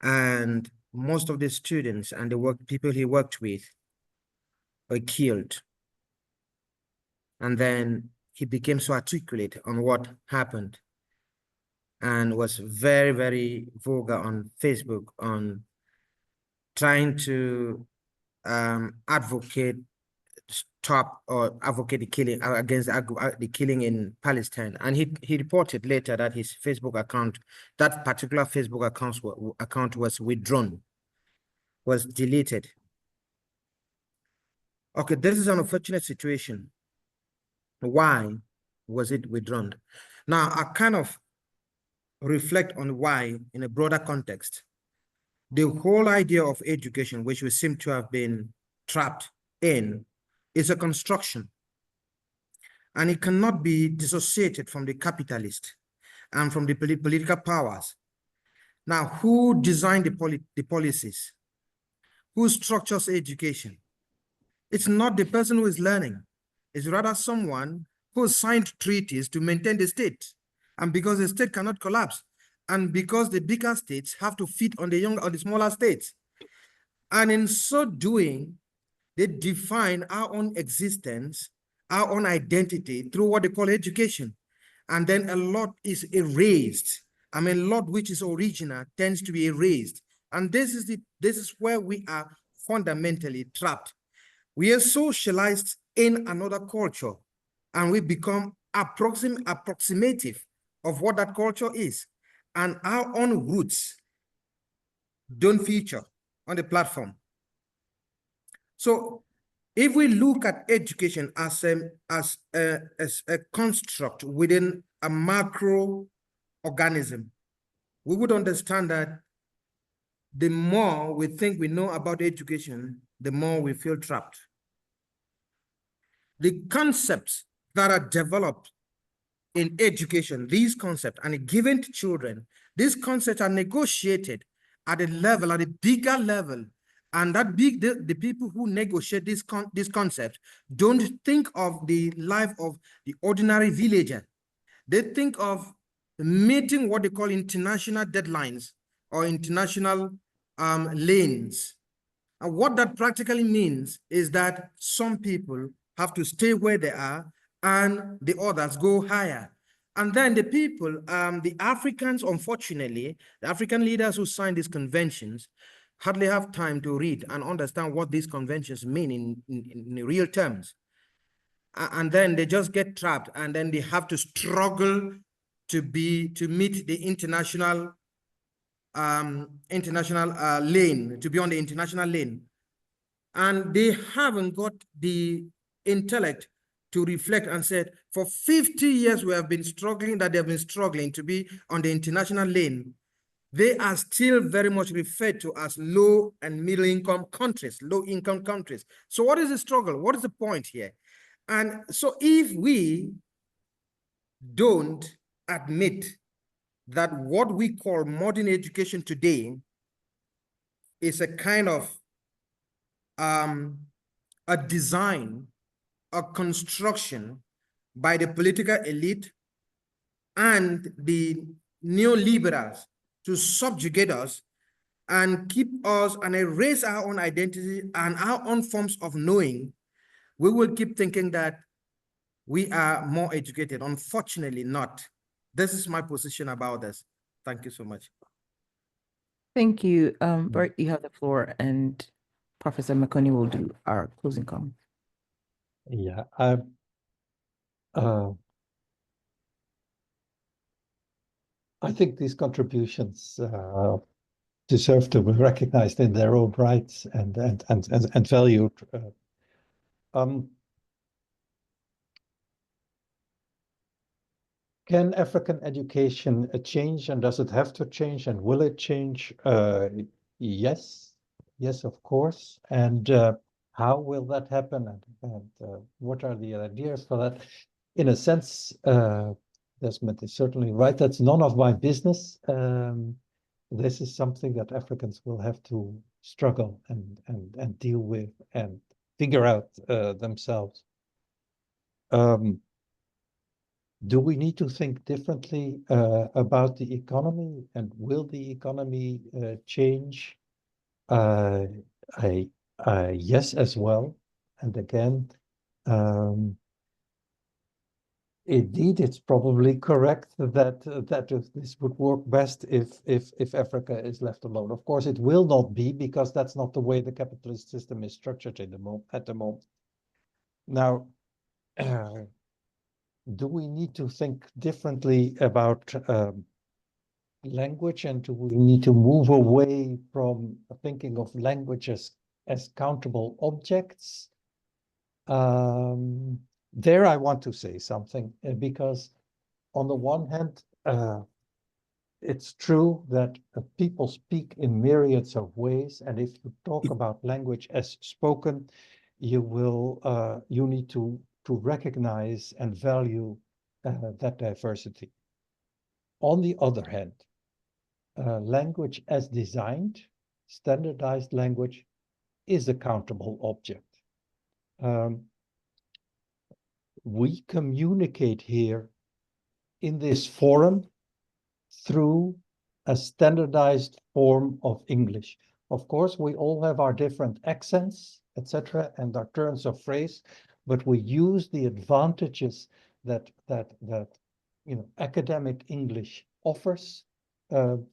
And most of the students and the people he worked with were killed. And then he became so articulate on what happened and was very, very vulgar on Facebook on trying to advocate the killing against the killing in Palestine. And he reported later that his Facebook account, that particular Facebook account was withdrawn, was deleted. Okay, this is an unfortunate situation. Why was it withdrawn? Now, I kind of reflect on why in a broader context. The whole idea of education, which we seem to have been trapped in, is a construction. And it cannot be dissociated from the capitalist and from the political powers. Now, who designed the policies? Who structures education? It's not the person who is learning. It's rather someone who signed treaties to maintain the state. And because the state cannot collapse, and because the bigger states have to feed on the smaller states. And in so doing, they define our own existence, our own identity through what they call education. And then a lot is erased. A lot which is original tends to be erased. And this is where we are fundamentally trapped. We are socialized in another culture, and we become approximative of what that culture is. And our own roots don't feature on the platform. So if we look at education as a construct within a macro organism, we would understand that the more we think we know about education, the more we feel trapped. The concepts that are developed in education, these concepts, and given to children, these concepts are negotiated at a bigger level. And the people who negotiate this concept don't think of the life of the ordinary villager. They think of meeting what they call international deadlines or international lanes. And what that practically means is that some people have to stay where they are and the others go higher. And then the people, the Africans, unfortunately, the African leaders who signed these conventions hardly have time to read and understand what these conventions mean in real terms. And then they just get trapped, and then they have to struggle to meet the international lane, to be on the international lane. And they haven't got the intellect to reflect and said, for 50 years we have been struggling, that they've been struggling to be on the international lane. They are still very much referred to as low and middle income countries, low income countries. So what is the struggle? What is the point here? And so if we don't admit that what we call modern education today is a kind of a design, a construction by the political elite and the neoliberals to subjugate us and keep us and erase our own identity and our own forms of knowing, we will keep thinking that we are more educated. Unfortunately not. This is my position about this. Thank you so much. Thank you. Bert, you have the floor, and Professor McConey will do our closing comments. Yeah, I think these contributions deserve to be recognized in their own rights and valued. Can African education change, and does it have to change, and will it change? Yes, of course. And how will that happen, and what are the ideas for that? In a sense, Desmond is certainly right. That's none of my business. This is something that Africans will have to struggle and deal with and figure out themselves. Do we need to think differently about the economy, and will the economy change? Yes, as well. And again, indeed, it's probably correct that this would work best if Africa is left alone. Of course, it will not be, because that's not the way the capitalist system is structured at the moment. Now, do we need to think differently about language, and do we need to move away from thinking of languages as countable objects? There I want to say something, because on the one hand, it's true that people speak in myriads of ways, and if you talk about language as spoken, you need to recognize and value that diversity. On the other hand, language as designed, standardized language, is a countable object. We communicate here in this forum through a standardized form of English. Of course, we all have our different accents, etc., and our turns of phrase, but we use the advantages that academic English offers to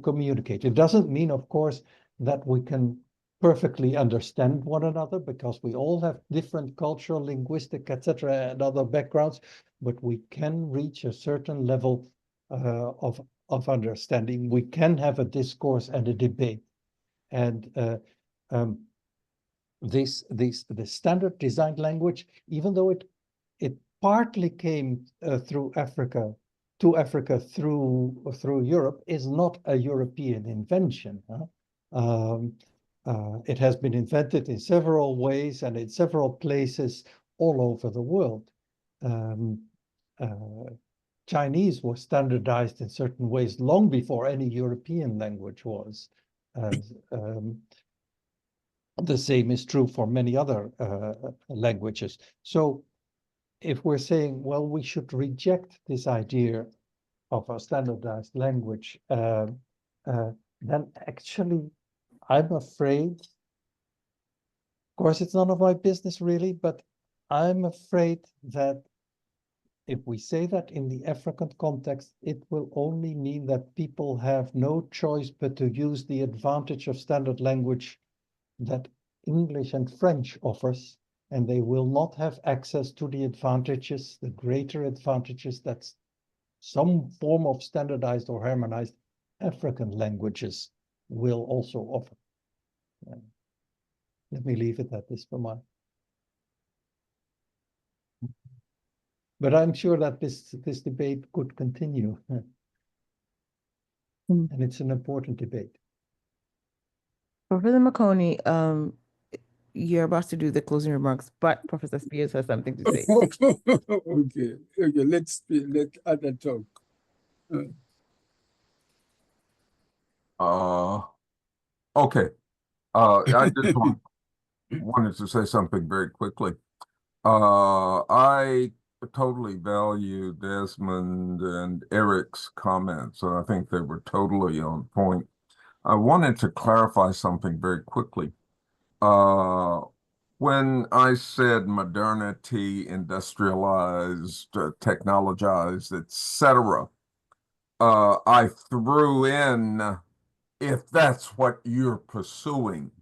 communicate. It doesn't mean, of course, that we can perfectly understand one another, because we all have different cultural, linguistic, etc., and other backgrounds, but we can reach a certain level of understanding. We can have a discourse and a debate, and the standard designed language, even though it partly came through Africa to Africa through Europe, is not a European invention. It has been invented in several ways and in several places all over the world. Chinese was standardized in certain ways long before any European language was. The same is true for many other languages. So if we're saying, well, we should reject this idea of a standardized language, then actually I'm afraid, of course, it's none of my business really, but I'm afraid that if we say that in the African context, it will only mean that people have no choice but to use the advantage of standard language that English and French offers, and they will not have access to the advantages, the greater advantages that some form of standardized or harmonized African languages will also offer. Let me leave it at this for now. But I'm sure that this debate could continue. And it's an important debate. Professor Makoni, you're about to do the closing remarks, but Professor Spears has something to say. Okay, let other talk. Okay. I just wanted to say something very quickly. I totally value Desmond and Eric's comments, and I think they were totally on point. I wanted to clarify something very quickly. When I said modernity, industrialized, technologized, etc., I threw in, if that's what you're pursuing.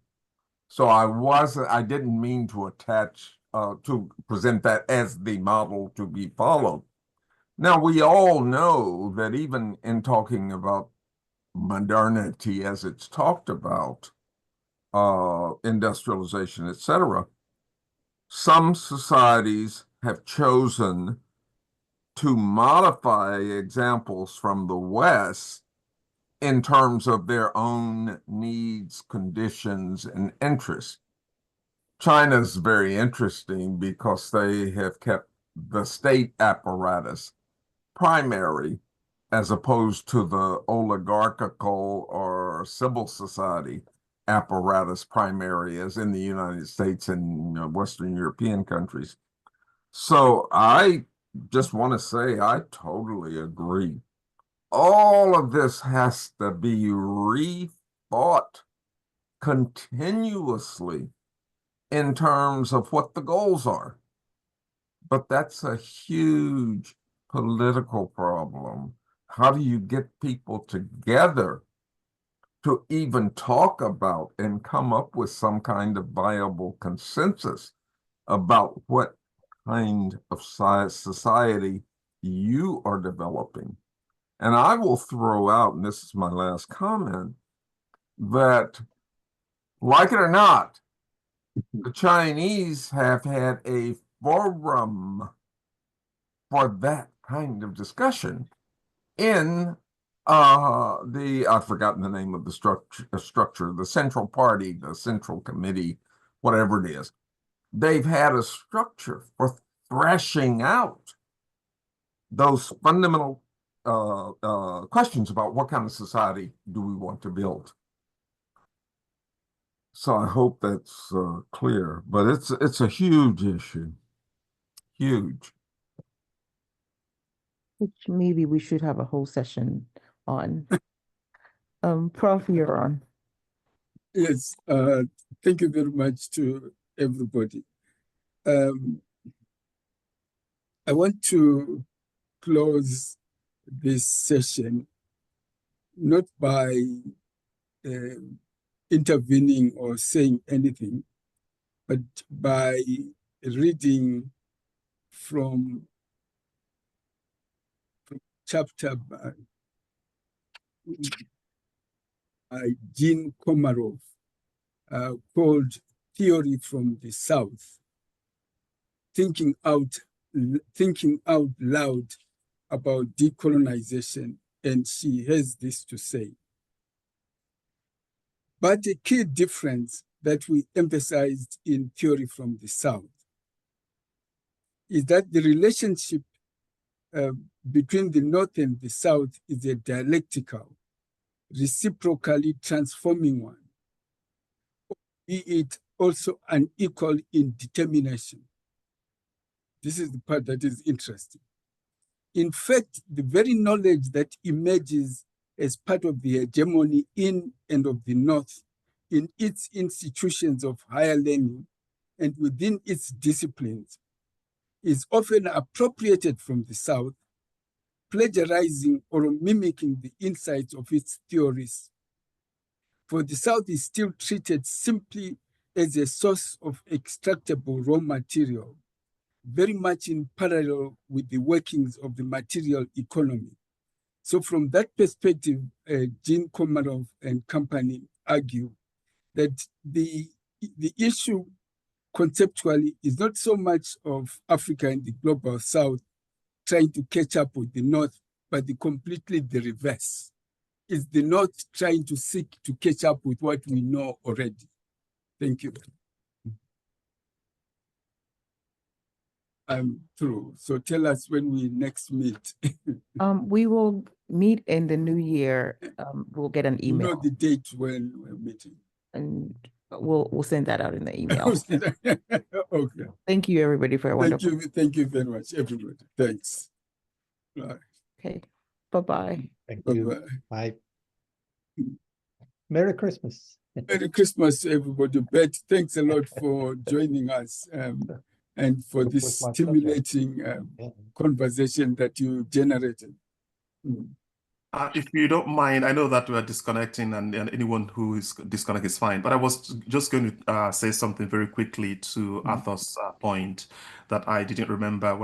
So I didn't mean to attach to present that as the model to be followed. Now, we all know that even in talking about modernity as it's talked about, industrialization, etc., some societies have chosen to modify examples from the West in terms of their own needs, conditions, and interests. China's very interesting because they have kept the state apparatus primary as opposed to the oligarchical or civil society apparatus primary as in the United States and Western European countries. So I just want to say I totally agree. All of this has to be rethought continuously in terms of what the goals are. But that's a huge political problem. How do you get people together to even talk about and come up with some kind of viable consensus about what kind of society you are developing? And I will throw out, and this is my last comment, that like it or not, the Chinese have had a forum for that kind of discussion in I've forgotten the name of the structure, the Central Party, the Central Committee, whatever it is. They've had a structure for thrashing out those fundamental questions about what kind of society do we want to build. So I hope that's clear, but it's a huge issue, huge. Which maybe we should have a whole session on. Prof, you're on. Yes, thank you very much to everybody. I want to close this session not by intervening or saying anything, but by reading from chapter by Jean Komarov called Theory from the South, thinking out loud about decolonization, and she has this to say. But a key difference that we emphasized in Theory from the South is that the relationship between the North and the South is a dialectical, reciprocally transforming one, be it also unequal in determination. This is the part that is interesting. In fact, the very knowledge that emerges as part of the hegemony in and of the North in its institutions of higher learning and within its disciplines is often appropriated from the South, plagiarizing or mimicking the insights of its theories. For the South is still treated simply as a source of extractable raw material, very much in parallel with the workings of the material economy. So from that perspective, Jean Komarov and company argue that the issue conceptually is not so much of Africa and the global South trying to catch up with the North, but completely the reverse. It's the North trying to seek to catch up with what we know already. Thank you. I'm through. So tell us when we next meet. We will meet in the new year. We'll get an email. You know the date when we're meeting. And we'll send that out in the email. Okay. Thank you, everybody, for a wonderful. Thank you very much, everybody. Thanks. Right. Okay. Bye-bye. Thank Bye-bye. you. Bye. Merry Christmas. Merry Christmas to everybody. Bert, thanks a lot for joining us and for It this was my stimulating Yeah. conversation that you generated. If you don't mind, I know that we're disconnecting and anyone who is disconnected is fine, but I was just going to say something very quickly to Arthur's point that I didn't remember when